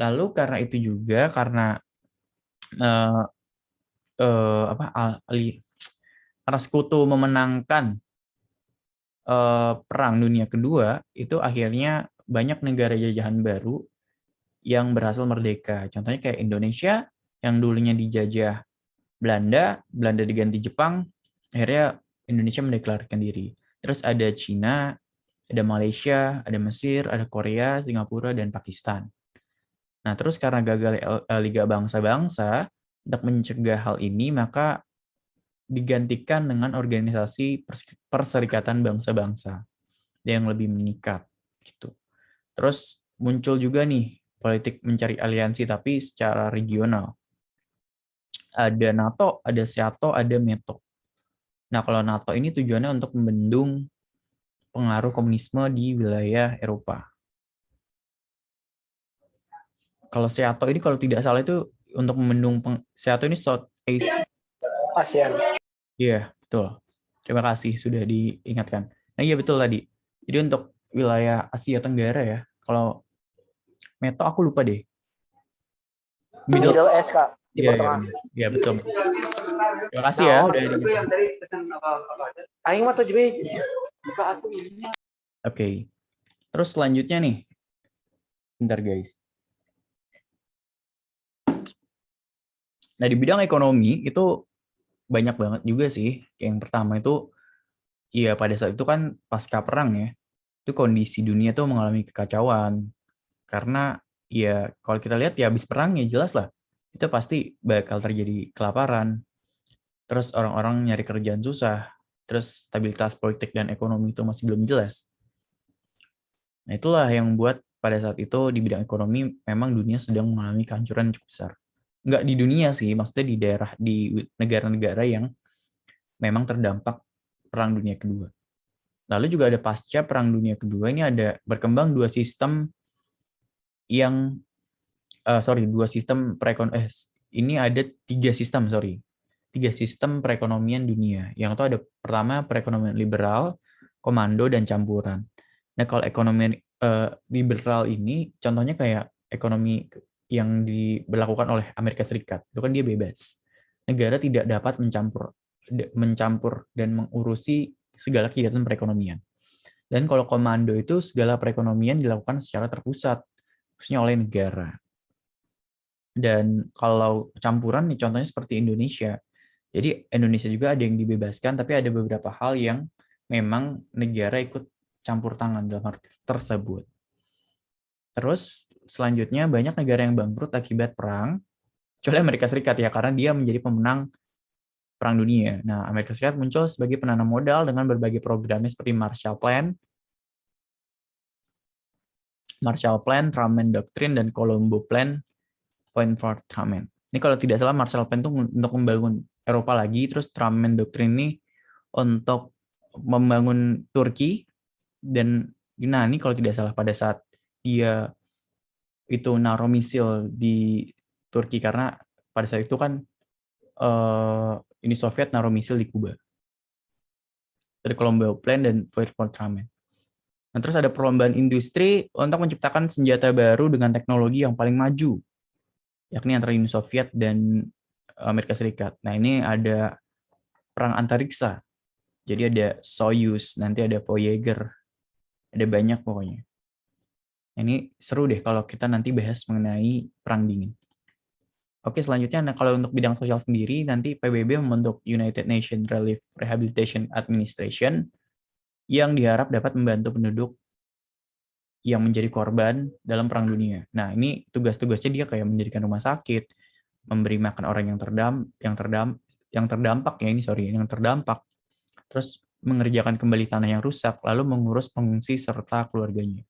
Lalu karena itu juga karena eh, karena sekutu memenangkan Perang Dunia Kedua, itu akhirnya banyak negara jajahan baru yang berhasil merdeka. Contohnya kayak Indonesia yang dulunya dijajah Belanda, Belanda diganti Jepang, akhirnya Indonesia mendeklarasikan diri. Terus ada Cina, ada Malaysia, ada Mesir, ada Korea, Singapura, dan Pakistan. Nah, terus karena gagal Liga Bangsa-Bangsa, untuk mencegah hal ini, maka digantikan dengan organisasi Perserikatan Bangsa-Bangsa yang lebih mengikat. Gitu. Terus muncul juga nih politik mencari aliansi tapi secara regional. Ada NATO, ada SEATO, ada METO. Nah, kalau NATO ini tujuannya untuk membendung pengaruh komunisme di wilayah Eropa. Kalau SEATO ini kalau tidak salah itu untuk membendung SEATO ini South East ASEAN. Iya, betul. Terima kasih sudah diingatkan. Nah, iya betul tadi. Jadi untuk wilayah Asia Tenggara ya, kalau METO aku lupa deh. Middle East, Kak. Iya, Timur iya, Tengah. iya, betul. Terima kasih ya udah diingatkan. Aing mah tuh jadi buka aku. Oke. Terus selanjutnya nih. Bentar guys. Nah, di bidang ekonomi itu banyak banget juga sih. Yang pertama itu, ya pada saat itu kan pasca perang ya, itu kondisi dunia tuh mengalami kekacauan. Karena ya kalau kita lihat ya habis perang ya jelas lah, itu pasti bakal terjadi kelaparan. Terus orang-orang nyari kerjaan susah. Terus stabilitas politik dan ekonomi itu masih belum jelas. Nah itulah yang membuat pada saat itu di bidang ekonomi memang dunia sedang mengalami kehancuran yang cukup besar. Nggak di dunia sih, maksudnya di negara-negara yang memang terdampak Perang Dunia Kedua. Lalu juga ada pasca Perang Dunia Kedua ini ada berkembang dua sistem yang dua sistem ini ada tiga sistem tiga sistem perekonomian dunia. Yang itu ada pertama perekonomian liberal, komando, dan campuran. Nah, kalau ekonomi liberal ini contohnya kayak ekonomi yang diberlakukan oleh Amerika Serikat. Itu kan dia bebas. Negara tidak dapat mencampur dan mengurusi segala kegiatan perekonomian. Dan kalau komando itu segala perekonomian dilakukan secara terpusat, khususnya oleh negara. Dan kalau campuran nih contohnya seperti Indonesia. Jadi Indonesia juga ada yang dibebaskan, tapi ada beberapa hal yang memang negara ikut campur tangan dalam hal tersebut. Terus selanjutnya banyak negara yang bangkrut akibat perang, kecuali Amerika Serikat ya, karena dia menjadi pemenang Perang Dunia. Nah, Amerika Serikat muncul sebagai penanam modal dengan berbagai programnya seperti Marshall Plan, Truman Doctrine, dan Colombo Plan, Point for Truman. Ini kalau tidak salah Marshall Plan itu untuk membangun Eropa lagi, terus Truman Doctrine ini untuk membangun Turki, dan nah ini kalau tidak salah pada saat dia itu naruh misil di Turki, karena pada saat itu kan Uni Soviet naruh misil di Kuba. Ada Colombo Plan dan Point for Truman. Nah, terus ada perlombaan industri untuk menciptakan senjata baru dengan teknologi yang paling maju, yakni antara Uni Soviet dan Amerika Serikat. Nah, ini ada perang antariksa. Jadi ada Soyuz, nanti ada Voyager, ada banyak pokoknya. Ini seru deh kalau kita nanti bahas mengenai perang dingin. Oke, selanjutnya nah, kalau untuk bidang sosial sendiri, nanti PBB membentuk United Nations Relief Rehabilitation Administration yang diharap dapat membantu penduduk yang menjadi korban dalam Perang Dunia. Nah, ini tugas-tugasnya dia kayak mendirikan rumah sakit, memberi makan orang yang terdampak, terus mengerjakan kembali tanah yang rusak, lalu mengurus pengungsi serta keluarganya.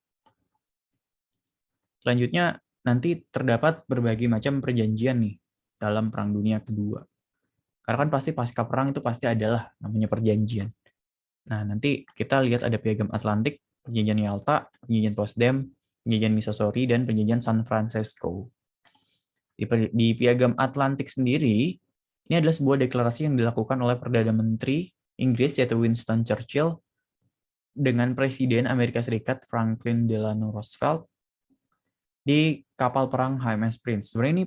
Selanjutnya, nanti terdapat berbagai macam perjanjian nih dalam Perang Dunia Kedua. Karena kan pasti pasca perang itu pasti adalah namanya perjanjian. Nah, nanti kita lihat ada Piagam Atlantik, Perjanjian Yalta, Perjanjian Potsdam, Perjanjian Missouri, dan Perjanjian San Francisco. Di Piagam Atlantik sendiri, ini adalah sebuah deklarasi yang dilakukan oleh Perdana Menteri Inggris yaitu Winston Churchill dengan Presiden Amerika Serikat Franklin Delano Roosevelt di kapal perang HMS Prince. Sebenarnya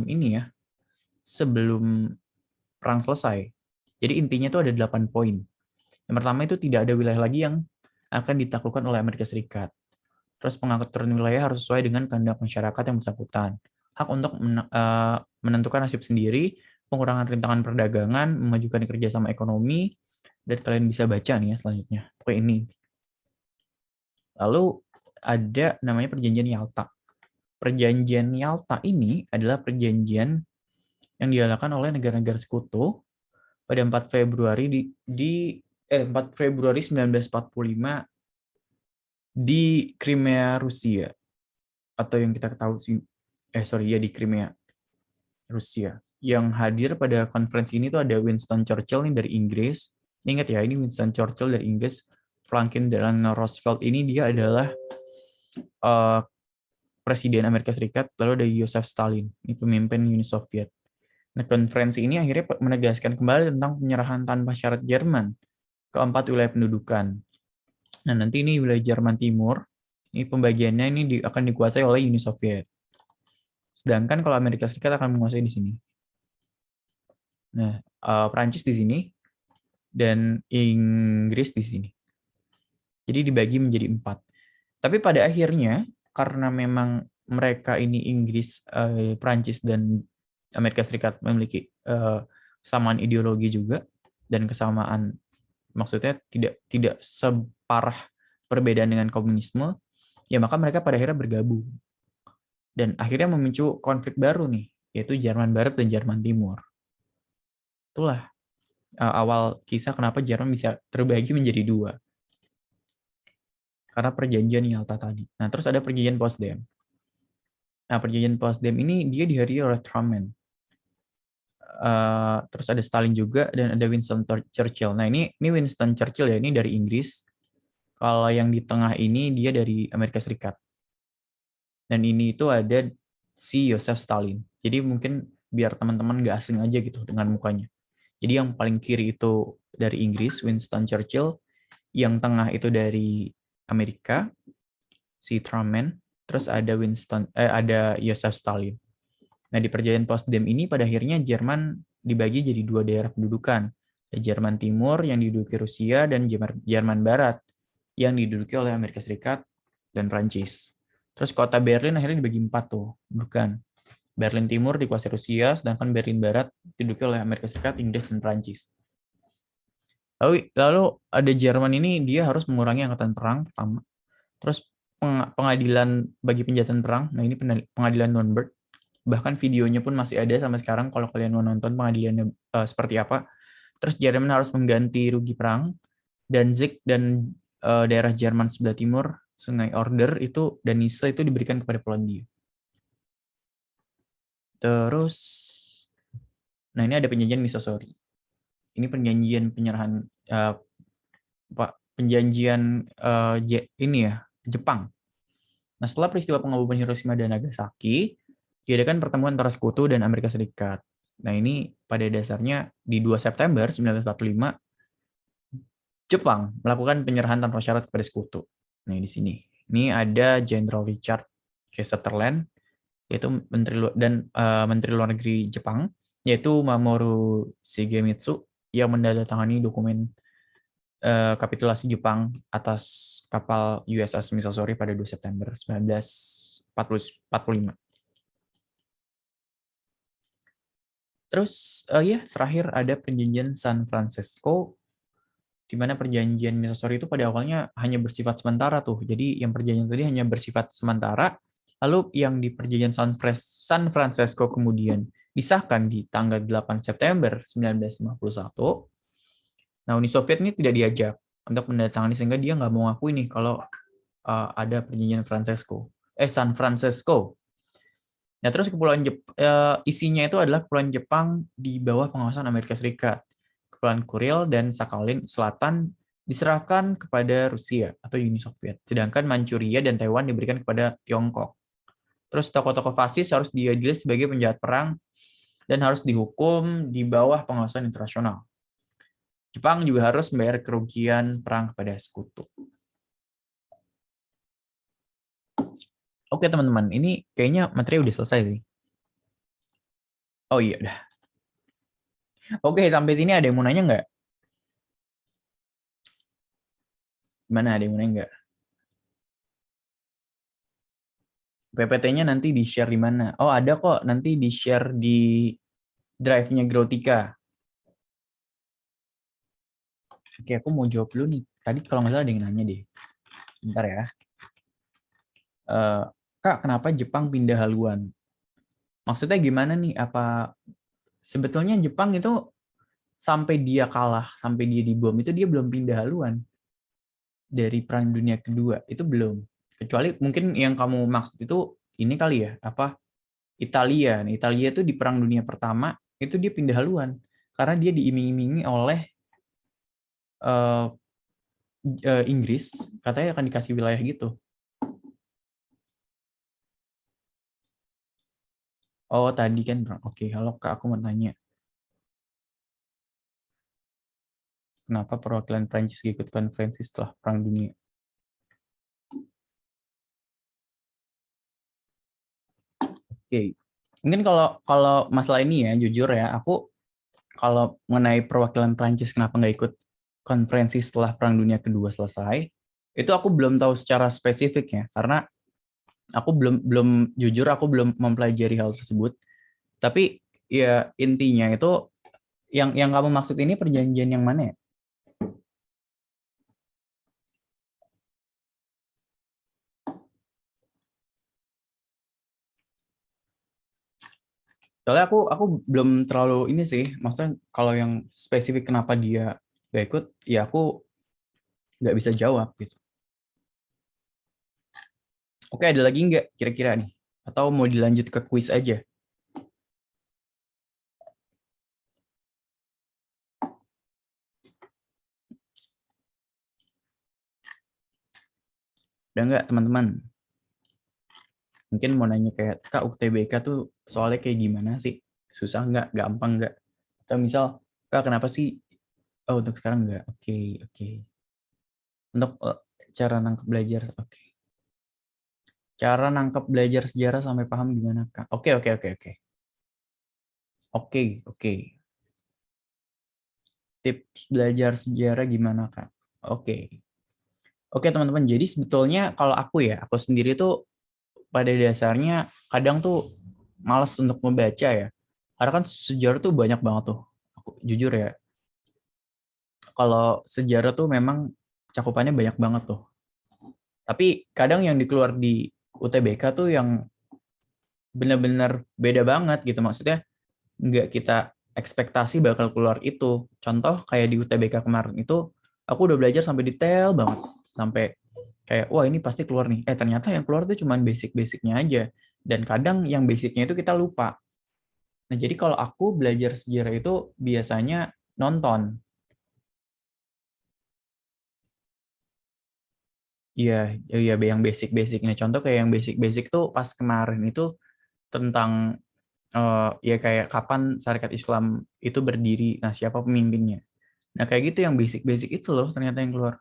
ini sebelum perang selesai. Jadi intinya itu ada 8 poin. Yang pertama itu tidak ada wilayah lagi yang akan ditaklukkan oleh Amerika Serikat. Terus pengaturan wilayah harus sesuai dengan kehendak masyarakat yang bersangkutan. Hak untuk menentukan nasib sendiri, pengurangan rintangan perdagangan, memajukan kerjasama ekonomi, dan kalian bisa baca nih ya selanjutnya. Pokoknya ini. Lalu ada namanya Perjanjian Yalta. Perjanjian Yalta ini adalah perjanjian yang diadakan oleh negara-negara sekutu pada 4 Februari 1945 di Crimea, Rusia, atau yang kita tahu di Crimea, Rusia. Yang hadir pada konferensi ini tuh ada Winston Churchill nih dari Inggris. Ingat ya, ini Winston Churchill dari Inggris. Franklin Delano Roosevelt ini dia adalah Presiden Amerika Serikat, lalu ada Joseph Stalin, ini pemimpin Uni Soviet. Nah, konferensi ini akhirnya menegaskan kembali tentang penyerahan tanpa syarat Jerman ke 4 wilayah pendudukan. Nah, nanti ini wilayah Jerman Timur, ini pembagiannya ini akan dikuasai oleh Uni Soviet. Sedangkan kalau Amerika Serikat akan menguasai di sini. Nah, Prancis di sini dan Inggris di sini. Jadi dibagi menjadi 4. Tapi pada akhirnya karena memang mereka ini Inggris, Prancis dan Amerika Serikat memiliki kesamaan ideologi juga dan kesamaan, maksudnya tidak separah perbedaan dengan komunisme, ya maka mereka pada akhirnya bergabung. Dan akhirnya memicu konflik baru nih, yaitu Jerman Barat dan Jerman Timur. Itulah awal kisah kenapa Jerman bisa terbagi menjadi 2. Karena perjanjian Yalta tadi. Nah, terus ada perjanjian Potsdam. Nah, perjanjian Potsdam ini dia dihadiri oleh Truman. Terus ada Stalin juga dan ada Winston Churchill. Nah, ini Winston Churchill ya, ini dari Inggris. Kalau yang di tengah ini dia dari Amerika Serikat. Dan ini itu ada si Joseph Stalin. Jadi mungkin biar teman-teman nggak asing aja gitu dengan mukanya. Jadi yang paling kiri itu dari Inggris, Winston Churchill, yang tengah itu dari Amerika, si Truman, terus ada Joseph Stalin. Nah, di perjanjian Potsdam ini pada akhirnya Jerman dibagi jadi dua daerah pendudukan. Ada Jerman Timur yang diduduki Rusia dan Jerman Barat yang diduduki oleh Amerika Serikat dan Prancis. Terus kota Berlin akhirnya dibagi 4 tuh, bukan. Berlin Timur dikuasai Rusia, sedangkan Berlin Barat diduduki oleh Amerika Serikat, Inggris, dan Prancis. Lalu ada Jerman ini, dia harus mengurangi angkatan perang pertama. Terus pengadilan bagi penjahatan perang, nah ini pengadilan Nuremberg. Bahkan videonya pun masih ada sampai sekarang kalau kalian mau nonton pengadilannya seperti apa. Terus Jerman harus mengganti rugi perang. Danzig dan daerah Jerman sebelah timur, Sungai Oder itu dan Nice itu diberikan kepada Polandia. Terus, nah ini ada perjanjian Missouri. Ini perjanjian penyerahan perjanjian ini ya Jepang. Nah setelah peristiwa pengoboman Hiroshima dan Nagasaki, diadakan pertemuan antara Sekutu dan Amerika Serikat. Nah ini pada dasarnya di 2 September 1945 Jepang melakukan penyerahan tanpa syarat kepada Sekutu. Nah di sini, ini ada Jenderal Richard K. Sutherland, yaitu Menteri Luar Negeri Jepang, yaitu Mamoru Shigemitsu yang menandatangani dokumen kapitulasi Jepang atas kapal USS Missouri pada 2 September 1945. Terus ya terakhir ada perjanjian San Francisco, di mana perjanjian Missouri itu pada awalnya hanya bersifat sementara tuh. Jadi yang perjanjian tadi hanya bersifat sementara, lalu yang di perjanjian San Francisco kemudian disahkan di tanggal 8 September 1951. Nah, Uni Soviet ini tidak diajak untuk menandatangani sehingga dia nggak mau ngakui nih kalau ada perjanjian San Francisco. Nah, terus isinya itu adalah kepulauan Jepang di bawah pengawasan Amerika Serikat. Kepulauan Kuril dan Sakhalin Selatan diserahkan kepada Rusia atau Uni Soviet, sedangkan Manchuria dan Taiwan diberikan kepada Tiongkok. Terus tokoh-tokoh fasis harus diadili sebagai penjahat perang dan harus dihukum di bawah pengawasan internasional. Jepang juga harus membayar kerugian perang kepada Sekutu. Oke teman-teman, ini kayaknya materi udah selesai sih. Oh iya, udah. Oke, sampai sini ada yang mau nanya nggak? Gimana, ada yang mau nanya nggak? PPT-nya nanti di-share di mana? Oh, ada kok, nanti di-share di drive-nya Growtika. Oke, aku mau jawab dulu nih. Tadi kalau nggak salah ada yang nanya deh. Sebentar ya. Kak, kenapa Jepang pindah haluan? Maksudnya gimana nih? Apa sebetulnya Jepang itu sampai dia kalah, sampai dia dibom itu dia belum pindah haluan dari Perang Dunia Kedua, itu belum. Kecuali mungkin yang kamu maksud itu ini kali ya, apa Italia. Nah, Italia itu di Perang Dunia Pertama itu dia pindah haluan karena dia diiming-imingi oleh Inggris, katanya akan dikasih wilayah gitu. Oh tadi kan, oke. Halo Kak, aku mau tanya, kenapa perwakilan Prancis ikut konferensi setelah Perang Dunia? Oke, mungkin kalau masalah ini ya, jujur ya, aku kalau mengenai perwakilan Prancis kenapa nggak ikut konferensi setelah Perang Dunia Kedua selesai, itu aku belum tahu secara spesifik ya, karena aku belum jujur aku belum mempelajari hal tersebut. Tapi ya intinya itu yang kamu maksud ini perjanjian yang mana ya? Soalnya aku belum terlalu ini sih, maksudnya kalau yang spesifik kenapa dia gak ikut, ya aku nggak bisa jawab gitu. Oke, ada lagi nggak kira-kira nih? Atau mau dilanjut ke kuis aja? Udah nggak teman-teman? Mungkin mau nanya kayak, Kak UTBK tuh soalnya kayak gimana sih? susah nggak, gampang nggak? Atau misal, Kak, kenapa sih? Oh, untuk sekarang nggak. Oke, oke. Untuk cara nangkep belajar, oke. Cara nangkep belajar sejarah sampai paham gimana, Kak? Oke, oke, oke, oke. Oke, oke. Tips belajar sejarah gimana, Kak? Oke. Oke, teman-teman. Jadi sebetulnya kalau aku sendiri tuh pada dasarnya kadang tuh malas untuk membaca ya. Karena kan sejarah tuh banyak banget tuh. Aku jujur ya, kalau sejarah tuh memang cakupannya banyak banget tuh. Tapi kadang yang dikeluar di UTBK tuh yang benar-benar beda banget gitu. Maksudnya nggak kita ekspektasi bakal keluar itu. Contoh kayak di UTBK kemarin itu, aku udah belajar sampai detail banget. Sampai kayak, wah ini pasti keluar nih. Ternyata yang keluar tuh cuma basic-basicnya aja. Dan kadang yang basicnya itu kita lupa. Nah, jadi kalau aku belajar sejarah itu biasanya nonton. Iya, iya yang basic-basicnya. Contoh kayak yang basic-basic tuh pas kemarin itu tentang ya kayak kapan Syarikat Islam itu berdiri, nah siapa pemimpinnya. Nah kayak gitu yang basic-basic itu loh ternyata yang keluar.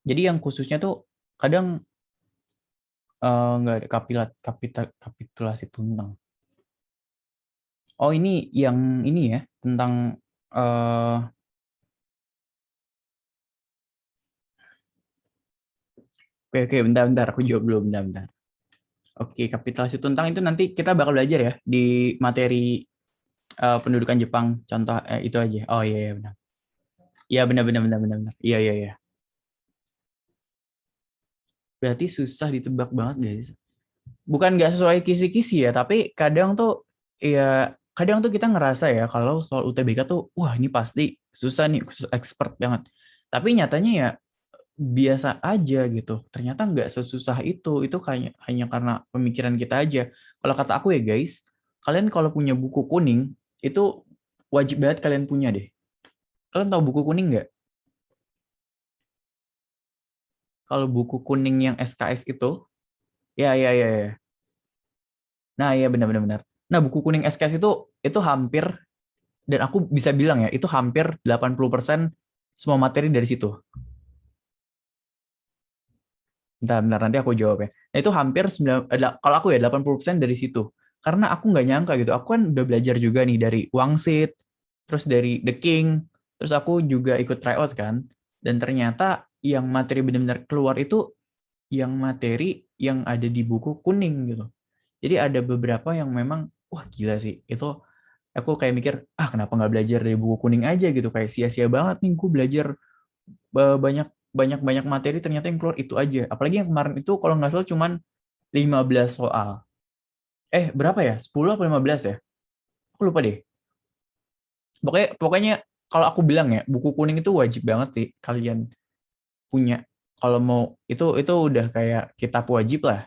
Jadi yang khususnya tuh kadang nggak ada kapitulasi tentang. Oh ini yang ini ya tentang eh oke oke bentar aku jawab dulu bentar. Oke, kapitulasi tuntang itu nanti kita bakal belajar ya di materi pendudukan Jepang. Contoh itu aja. Oh iya, iya benar. Iya benar. Iya iya iya. Berarti susah ditebak banget guys. Bukan nggak sesuai kisi-kisi ya, tapi kadang tuh kita ngerasa ya kalau soal UTBK tuh wah ini pasti susah nih, expert banget. Tapi nyatanya ya biasa aja gitu. Ternyata nggak sesusah itu. Itu kayak hanya karena pemikiran kita aja. Kalau kata aku ya guys, kalian kalau punya buku kuning itu wajib banget kalian punya deh. Kalian tahu buku kuning nggak? Kalau buku kuning yang SKS itu, ya. Nah, iya benar. Nah, buku kuning SKS itu hampir, dan aku bisa bilang ya, itu hampir 80% semua materi dari situ. Bentar, nanti aku jawab ya. Nah, itu hampir kalau aku ya 80% dari situ. Karena aku nggak nyangka gitu. Aku kan udah belajar juga nih dari Wangsit, terus dari The King, terus aku juga ikut tryout kan. Dan ternyata yang materi benar-benar keluar itu yang materi yang ada di buku kuning gitu. Jadi ada beberapa yang memang, wah gila sih. Itu aku kayak mikir, kenapa nggak belajar dari buku kuning aja gitu. Kayak sia-sia banget nih gue belajar banyak banyak banyak materi ternyata yang keluar itu aja. Apalagi yang kemarin itu kalau nggak salah cuman 15 soal. Berapa ya? 10 atau 15 ya? Aku lupa deh. Pokoknya kalau aku bilang ya, buku kuning itu wajib banget sih kalian punya. Kalau mau itu udah kayak kitab wajib lah.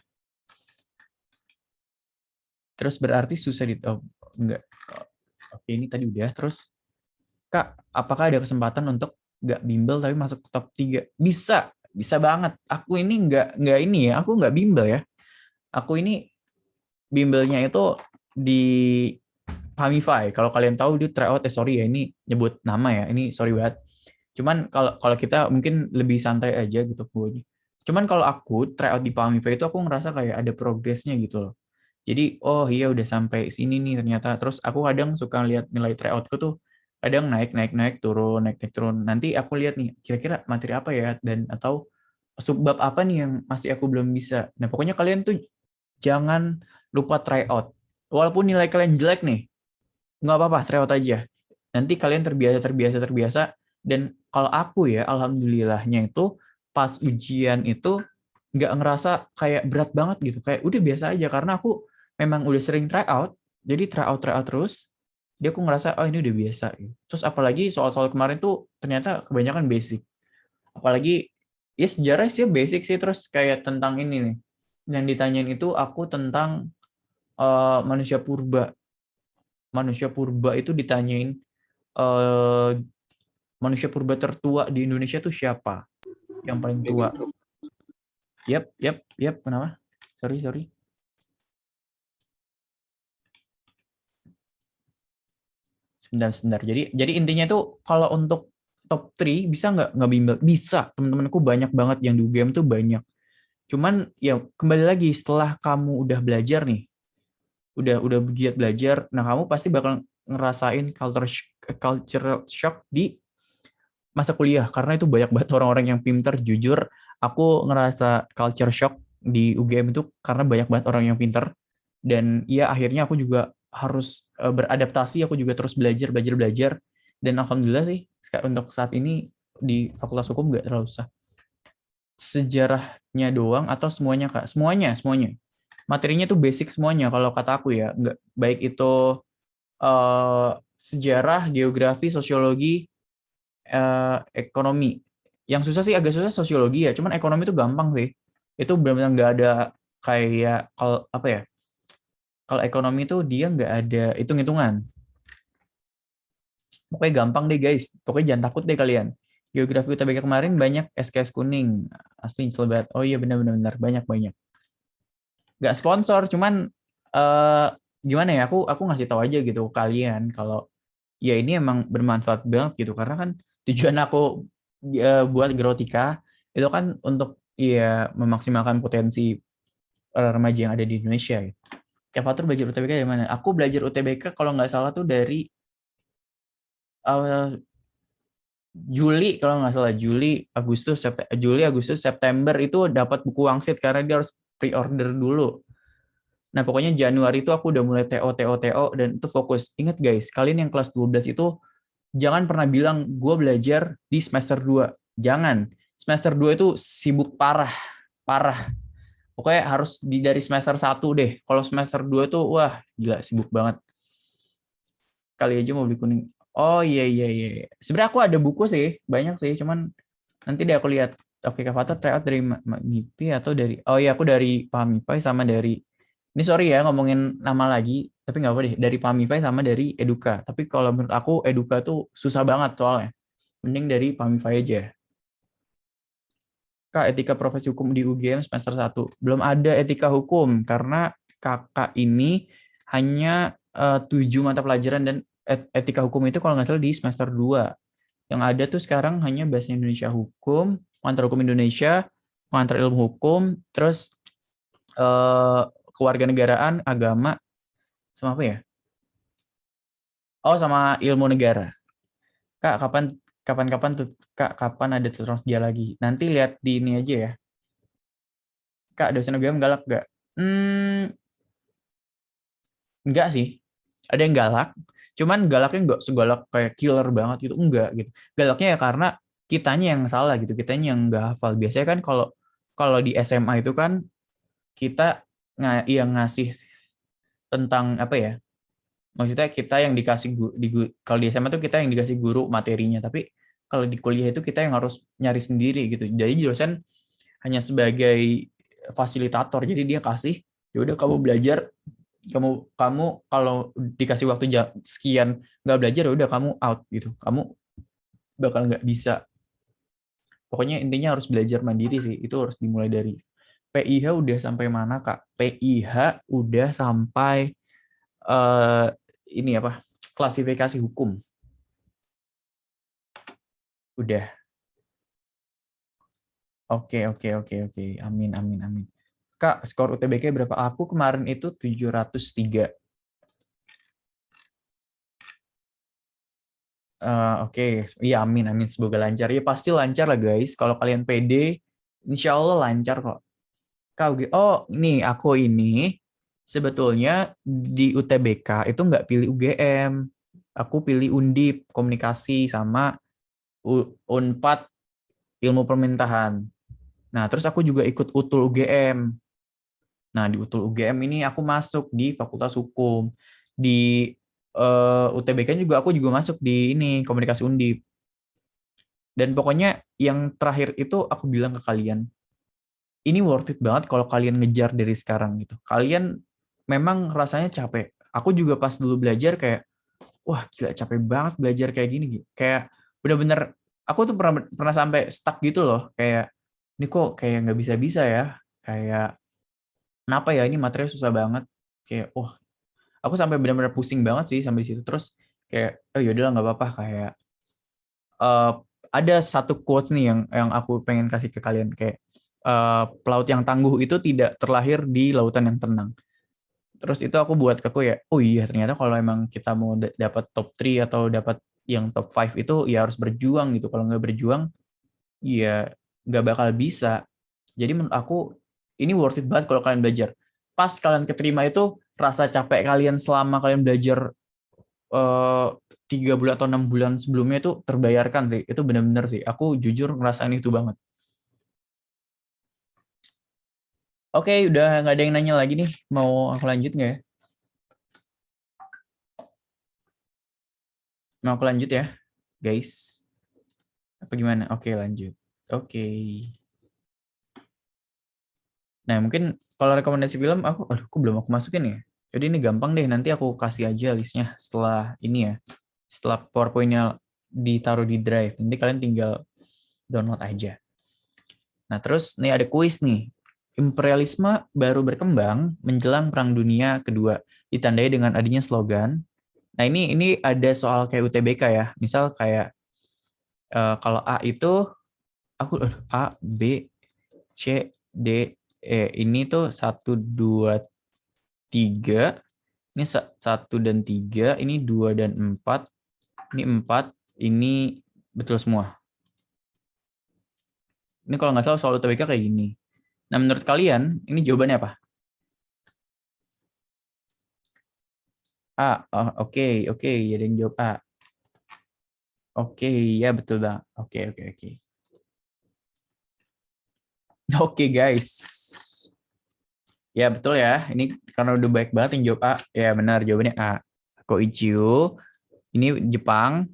Terus berarti susah enggak. Oke, ini tadi udah. Terus Kak, apakah ada kesempatan untuk nggak bimbel tapi masuk ke top 3? Bisa banget. Aku ini nggak ini ya, aku nggak bimbel ya. Aku ini bimbelnya itu di Pamify. Kalau kalian tahu di tryout, sorry ya, ini nyebut nama ya, ini sorry banget. Cuman kalau kalau kita mungkin lebih santai aja gitu gue. Cuman kalau aku tryout di Pamify itu aku ngerasa kayak ada progresnya gitu loh. Jadi, oh iya udah sampai sini nih ternyata. Terus aku kadang suka lihat nilai tryoutku tuh kadang naik turun, naik turun. Nanti aku lihat nih kira-kira materi apa ya dan atau subbab apa nih yang masih aku belum bisa. Nah, pokoknya kalian tuh jangan lupa tryout. Walaupun nilai kalian jelek nih, nggak apa-apa, tryout aja. Nanti kalian terbiasa. Dan kalau aku ya, alhamdulillahnya itu pas ujian itu nggak ngerasa kayak berat banget gitu. Kayak udah biasa aja karena aku memang udah sering tryout. Jadi tryout terus. Dia aku ngerasa oh ini udah biasa. Terus apalagi soal-soal kemarin tuh ternyata kebanyakan basic. Apalagi ya sejarah sih basic sih terus kayak tentang ini nih. Yang ditanyain itu aku tentang manusia purba. Manusia purba itu ditanyain eh, manusia purba tertua di Indonesia tuh siapa? Yang paling tua? Yap. Kenapa? Sorry. Sebentar. Jadi intinya tuh kalau untuk top 3 bisa nggak bimbel? Bisa. Teman-temanku banyak banget yang di UGM tuh banyak. Cuman ya kembali lagi setelah kamu udah belajar nih, udah giat belajar, nah kamu pasti bakal ngerasain cultural shock di masa kuliah karena itu banyak banget orang-orang yang pinter. Jujur, aku ngerasa culture shock di UGM itu karena banyak banget orang yang pinter, dan ya akhirnya aku juga harus beradaptasi. Aku juga terus belajar, dan alhamdulillah sih untuk saat ini di Fakultas Hukum nggak terlalu susah. Sejarahnya doang atau semuanya Kak? Semuanya. Materinya tuh basic semuanya kalau kata aku ya, nggak baik itu sejarah, geografi, sosiologi, ekonomi. Yang susah sih agak susah sosiologi ya, cuman ekonomi itu gampang sih. Itu benar-benar nggak ada kayak kalau apa ya? Kalau ekonomi itu dia nggak ada hitung-hitungan. Pokoknya gampang deh guys. Pokoknya jangan takut deh kalian. Geografi UTBK kemarin banyak SKS kuning. Asli nyesel banget. Oh iya benar-benar banyak. Nggak sponsor, cuman eh gimana ya? Aku ngasih tahu aja gitu ke kalian kalau ya ini emang bermanfaat banget gitu karena kan tujuan aku buat Growtika itu kan untuk ya memaksimalkan potensi remaja yang ada di Indonesia gitu. Kak Fatur belajar UTBK dari mana? Aku belajar UTBK kalau nggak salah tuh dari uh, Juli, kalau nggak salah Juli Agustus September itu dapat buku wangsit karena dia harus pre-order dulu. Nah, pokoknya Januari itu aku udah mulai TO dan itu fokus. Ingat guys, kalian yang kelas 12 itu jangan pernah bilang gue belajar di semester 2. Jangan. Semester 2 itu sibuk parah. Parah. Pokoknya harus dari semester 1 deh. Kalau semester 2 tuh wah gila sibuk banget. Kali aja mau beli kuning. Oh iya. Sebenarnya aku ada buku sih, banyak sih, cuman nanti deh aku lihat. Oke, Kak Fata tryout dari MIPI atau dari oh iya aku dari PAMIPAI sama dari ini sorry ya ngomongin nama lagi, tapi nggak apa deh. Dari PAMIPAI sama dari Eduka. Tapi kalau menurut aku Eduka tuh susah banget soalnya. Mending dari PAMIPAI aja. Kak, etika profesi hukum di UGM semester 1. Belum ada etika hukum karena kakak ini hanya 7 mata pelajaran dan etika hukum itu kalau nggak salah di semester 2. Yang ada tuh sekarang hanya bahasa Indonesia hukum, pengantar hukum Indonesia, pengantar ilmu hukum, terus eh, kewarganegaraan, agama, sama apa ya? Oh, sama ilmu negara. Kak, kapan-kapan tuh Kak, kapan ada tutorial sejarah lagi? Nanti lihat di ini aja ya. Kak, dosen UGM galak nggak? Enggak sih. Ada yang galak. Cuman galaknya enggak segalak kayak killer banget gitu. Enggak gitu. Galaknya ya karena kitanya yang salah gitu. Kitanya yang enggak hafal. Biasanya kan kalau kalau di SMA itu kan kita yang ngasih tentang apa ya? Maksudnya kita yang dikasih kalau di SMA itu kita yang dikasih guru materinya. Tapi kalau di kuliah itu kita yang harus nyari sendiri gitu. Jadi dosen hanya sebagai fasilitator. Jadi dia kasih, ya udah kamu belajar, kamu kamu kalau dikasih waktu sekian nggak belajar ya udah kamu out gitu, kamu bakal nggak bisa. Pokoknya intinya harus belajar mandiri sih, itu harus dimulai dari PIH. Udah sampai mana Kak? PIH udah sampai eh, ini apa, klasifikasi hukum udah. Oke, amin. Kak, skor UTBK berapa? Aku kemarin itu 703. Oke, iya amin. Semoga lancar. Ya pasti lancar lah guys. Kalau kalian pede, insya Allah lancar kok. Oh, nih aku ini sebetulnya di UTBK itu nggak pilih UGM. Aku pilih Undip, komunikasi sama Unpad, ilmu pemerintahan. Nah, terus aku juga ikut UTUL UGM. Nah, di UTUL UGM ini aku masuk di Fakultas Hukum. Di UTBK juga aku juga masuk di ini komunikasi Undip. Dan pokoknya yang terakhir itu aku bilang ke kalian, ini worth it banget kalau kalian ngejar dari sekarang gitu. Kalian memang rasanya capek. Aku juga pas dulu belajar kayak, wah gila capek banget belajar kayak gini. Gitu. Kayak bener-bener, aku tuh pernah sampai stuck gitu loh. Kayak, ini kok kayak nggak bisa-bisa ya. Kayak, kenapa ya ini materinya susah banget. Kayak, wah aku sampai benar-benar pusing banget sih sampai di situ. Terus kayak oh yaudah nggak apa-apa kayak ada satu quotes nih yang aku pengen kasih ke kalian kayak pelaut yang tangguh itu tidak terlahir di lautan yang tenang. Terus itu aku buat ke aku ya, oh iya ternyata kalau emang kita mau dapat top 3 atau dapat yang top 5 itu ya harus berjuang gitu. Kalau nggak berjuang, ya nggak bakal bisa. Jadi menurut aku ini worth it banget kalau kalian belajar. Pas kalian keterima itu rasa capek kalian selama kalian belajar 3 bulan atau 6 bulan sebelumnya itu terbayarkan sih. Itu benar-benar sih. Aku jujur ngerasain itu banget. Oke, udah nggak ada yang nanya lagi nih. Mau aku lanjut nggak ya? Mau aku lanjut ya, guys? Apa gimana? Oke, lanjut. Oke. Nah, mungkin kalau rekomendasi film, aku belum aku masukin ya. Jadi ini gampang deh, nanti aku kasih aja listnya setelah ini ya. Setelah PowerPoint-nya ditaruh di Drive. Nanti kalian tinggal download aja. Nah, terus nih ada kuis nih. Imperialisme baru berkembang menjelang Perang Dunia Kedua, ditandai dengan adanya slogan. Nah, ini ada soal kayak UTBK ya. Misal kayak kalau A itu A, B, C, D, E. Ini tuh 1, 2, 3. Ini 1 dan 3. Ini 2 dan 4. Ini 4. Ini betul semua. Ini kalau nggak salah soal UTBK kayak gini. Nah, menurut kalian, ini jawabannya apa? A. Oh, oke. Ada yang jawab A. Oke, ya betul bang. Oke. Oke guys. Ya betul ya. Ini karena udah baik banget yang jawab A. Ya benar jawabannya A. Koichiyo. Ini Jepang.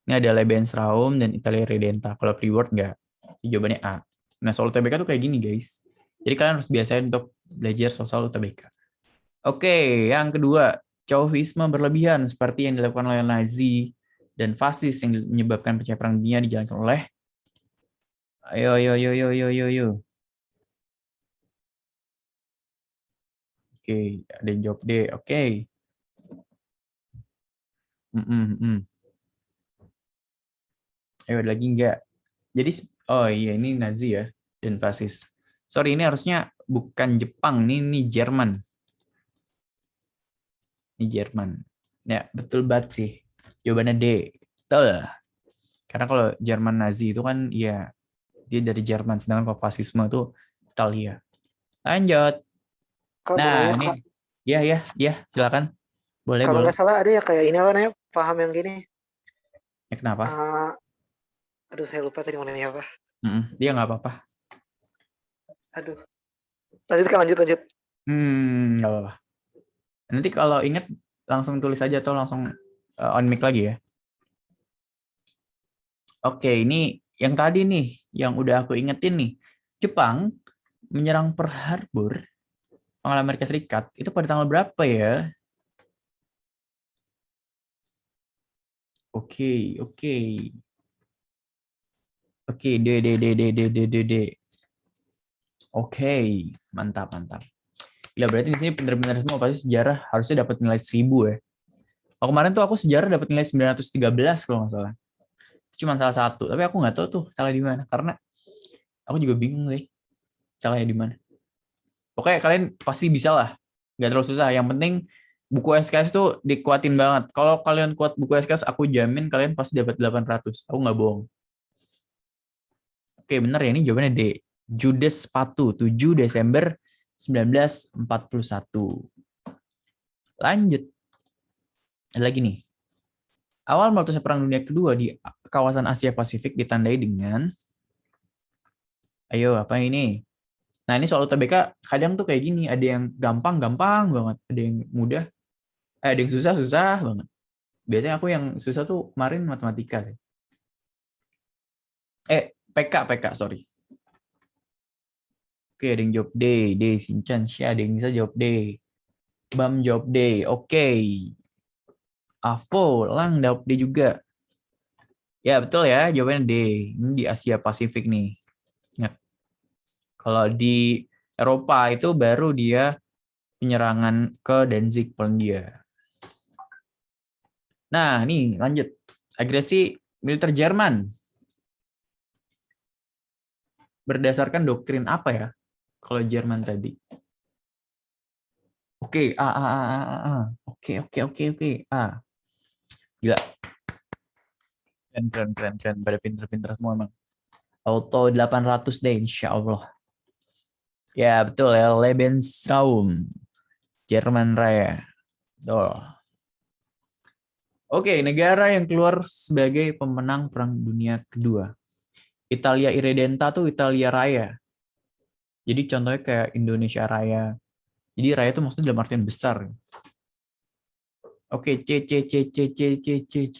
Ini ada Lebensraum dan Italia Redenta. Kalau Freeport nggak. Jawabannya A. Nah soal UTBK tuh kayak gini guys. Jadi kalian harus biasain untuk belajar soal UTBK. Oke, yang kedua. Chauvinisme berlebihan seperti yang dilakukan oleh Nazi dan fasis yang menyebabkan pecah perang dunia dijalankan oleh ayo. Oke, ada yang jawab D. Oke. Ayo ada lagi enggak? Jadi oh iya ini Nazi ya dan fasis. Sorry ini harusnya bukan Jepang, ini Jerman. Ini Jerman. Ya, betul banget sih. Jawabannya D. Betul. Karena kalau Jerman Nazi itu kan ya dia dari Jerman, sedangkan kalau fasisme itu Italia. Lanjut. Kak mau Nah, nanya Kak, ini ya, silakan. kalau Boleh. nggak salah ada ya kayak ini apa namanya paham yang gini. Ya, kenapa? eh Aduh saya lupa tadi mau nanya apa. Dia nggak apa-apa. Aduh. Lanjut. Nggak apa-apa. Nanti kalau ingat langsung tulis aja atau langsung on mic lagi ya. Oke, ini yang tadi nih, yang udah aku ingetin nih. Jepang menyerang Pearl Harbor, pangkalan Amerika Serikat, itu pada tanggal berapa ya? Oke. Oke, D. Oke, mantap. Gila, berarti di sini benar-benar semua pasti sejarah harusnya dapat nilai 1000 ya. Oh, kemarin tuh aku sejarah dapat nilai 913 kalau nggak salah. Itu cuma salah satu, tapi aku nggak tahu tuh salah di mana karena aku juga bingung deh salahnya di mana. Pokoknya kalian pasti bisa lah. Nggak terlalu susah. Yang penting buku SKS tuh dikuatin banget. Kalau kalian kuat buku SKS, aku jamin kalian pasti dapat 800. Aku nggak bohong. Oke, bener ya. Ini jawabannya D. Judes Sepatu, 7 Desember 1941. Lanjut. Ada lagi nih. Awal meletusnya Perang Dunia Kedua di kawasan Asia Pasifik ditandai dengan ayo, apa ini? Nah, ini soal UTBK kadang tuh kayak gini, ada yang gampang banget, ada yang mudah, ada yang susah banget. Biasanya aku yang susah tuh kemarin matematika sih. PK, sorry. Oke, ada yang jawab D, Sinchan, ada yang bisa jawab D. Bam jawab D, oke. Avo, Lang jawab D juga. Ya, betul ya, jawabannya D. Ini di Asia Pasifik nih. Ingat. Kalau di Eropa itu baru dia penyerangan ke Danzig, Polandia. Nah, nih lanjut. Agresi militer Jerman berdasarkan doktrin apa ya? Kalau Jerman tadi. Oke, Oke, oke, oke, oke. Gila. Keren, keren, keren, keren. Pada pinter-pinter semua emang. Auto 800 deh, insya Allah. Ya, betul ya. Lebensraum. Jerman Raya. Tuh. Oke, negara yang keluar sebagai pemenang Perang Dunia Kedua. Italia Irredenta tuh Italia Raya. Jadi contohnya kayak Indonesia Raya. Jadi raya itu maksudnya dalam artian besar. Oke, C, C, C, C, C, C, C, C.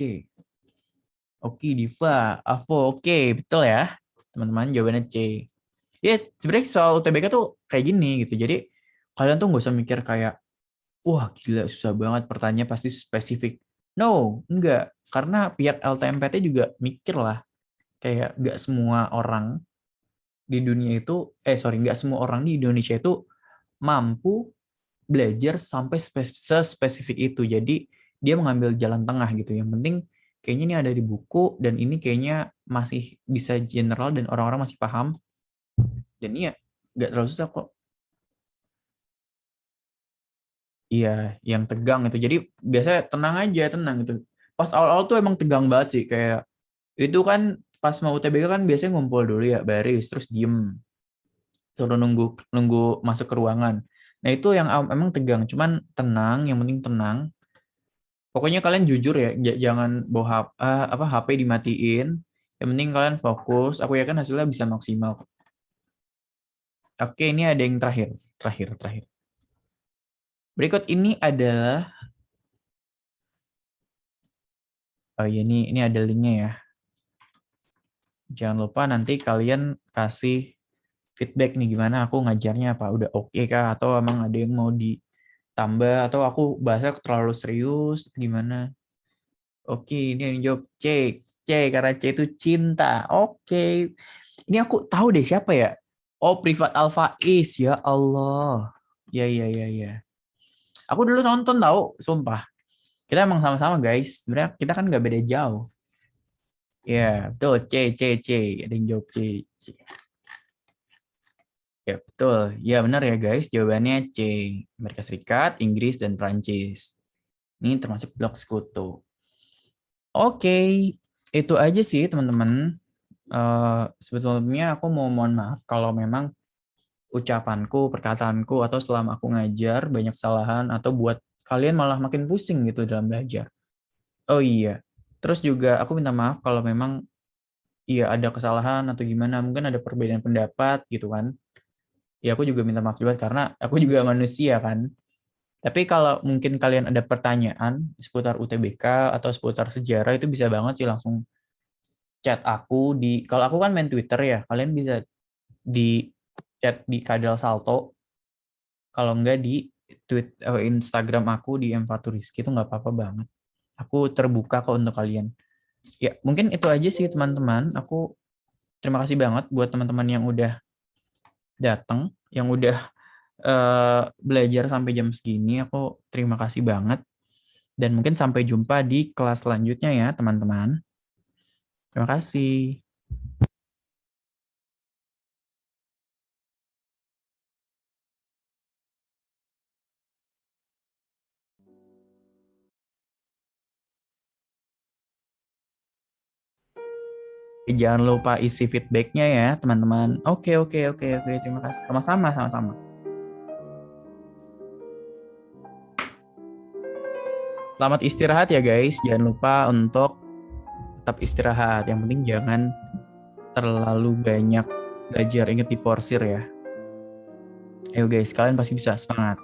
Oke, Diva. Avo, oke, betul ya. Teman-teman, jawabannya C. Ya, sebenarnya soal UTBK tuh kayak gini gitu. Jadi, kalian tuh nggak usah mikir kayak, wah gila susah banget pertanyaannya pasti spesifik. No, enggak. Karena pihak LTMPT juga mikir lah. Kayak nggak semua orang di dunia itu, nggak semua orang di Indonesia itu mampu belajar sampai spesifik itu. Jadi dia mengambil jalan tengah gitu. Yang penting kayaknya ini ada di buku dan ini kayaknya masih bisa general dan orang-orang masih paham. Dan iya, nggak terlalu susah kok. Iya, yang tegang itu. Jadi biasanya tenang aja, tenang gitu. Pas awal-awal tuh emang tegang banget sih. Kayak itu kan pas mau UTBK kan biasanya ngumpul dulu ya, baris, terus diem. Suruh nunggu nunggu masuk ke ruangan. Nah itu yang emang tegang. Cuman tenang, yang penting tenang. Pokoknya kalian jujur ya, jangan bawa HP dimatiin. Yang penting kalian fokus. Aku yakin hasilnya bisa maksimal. Oke, ini ada yang terakhir. Berikut ini adalah, oh ya ini ada linknya ya. Jangan lupa nanti kalian kasih feedback nih gimana aku ngajarnya apa udah oke kah atau emang ada yang mau ditambah atau aku bahasnya terlalu serius gimana. Oke, ini yang jawab C. C karena C itu cinta. Oke. Ini aku tahu deh siapa ya? Oh, Privat Alpha Is. Ya Allah. Ya. Aku dulu nonton tahu, sumpah. Kita emang sama-sama guys. Sebenarnya kita kan nggak beda jauh. Ya, betul. C. Ada yang jawab C. Ya, betul. Ya, benar ya guys. Jawabannya C. Amerika Serikat, Inggris, dan Prancis. Ini termasuk blok sekutu. Oke, itu aja sih teman-teman. Sebetulnya aku mau mohon maaf kalau memang ucapanku, perkataanku, atau selama aku ngajar banyak kesalahan atau buat kalian malah makin pusing gitu dalam belajar. Oh iya, terus juga aku minta maaf kalau memang iya ada kesalahan atau gimana, mungkin ada perbedaan pendapat gitu kan. Ya aku juga minta maaf juga karena aku juga manusia kan. Tapi kalau mungkin kalian ada pertanyaan seputar UTBK atau seputar sejarah itu bisa banget sih langsung chat aku di, kalau aku kan main Twitter ya, kalian bisa di chat di Kadal Salto, kalau enggak di Instagram aku di @mfaturiski itu nggak apa-apa banget. Aku terbuka kok untuk kalian. Ya, mungkin itu aja sih teman-teman. Aku terima kasih banget buat teman-teman yang udah datang, yang udah belajar sampai jam segini. Aku terima kasih banget. Dan mungkin sampai jumpa di kelas selanjutnya ya, teman-teman. Terima kasih. Jangan lupa isi feedbacknya ya, teman-teman. Oke. Terima kasih. Sama-sama. Selamat istirahat ya guys. Jangan lupa untuk tetap istirahat. Yang penting jangan terlalu banyak belajar. Ingat diporsir ya. Ayo guys, kalian pasti bisa. Semangat.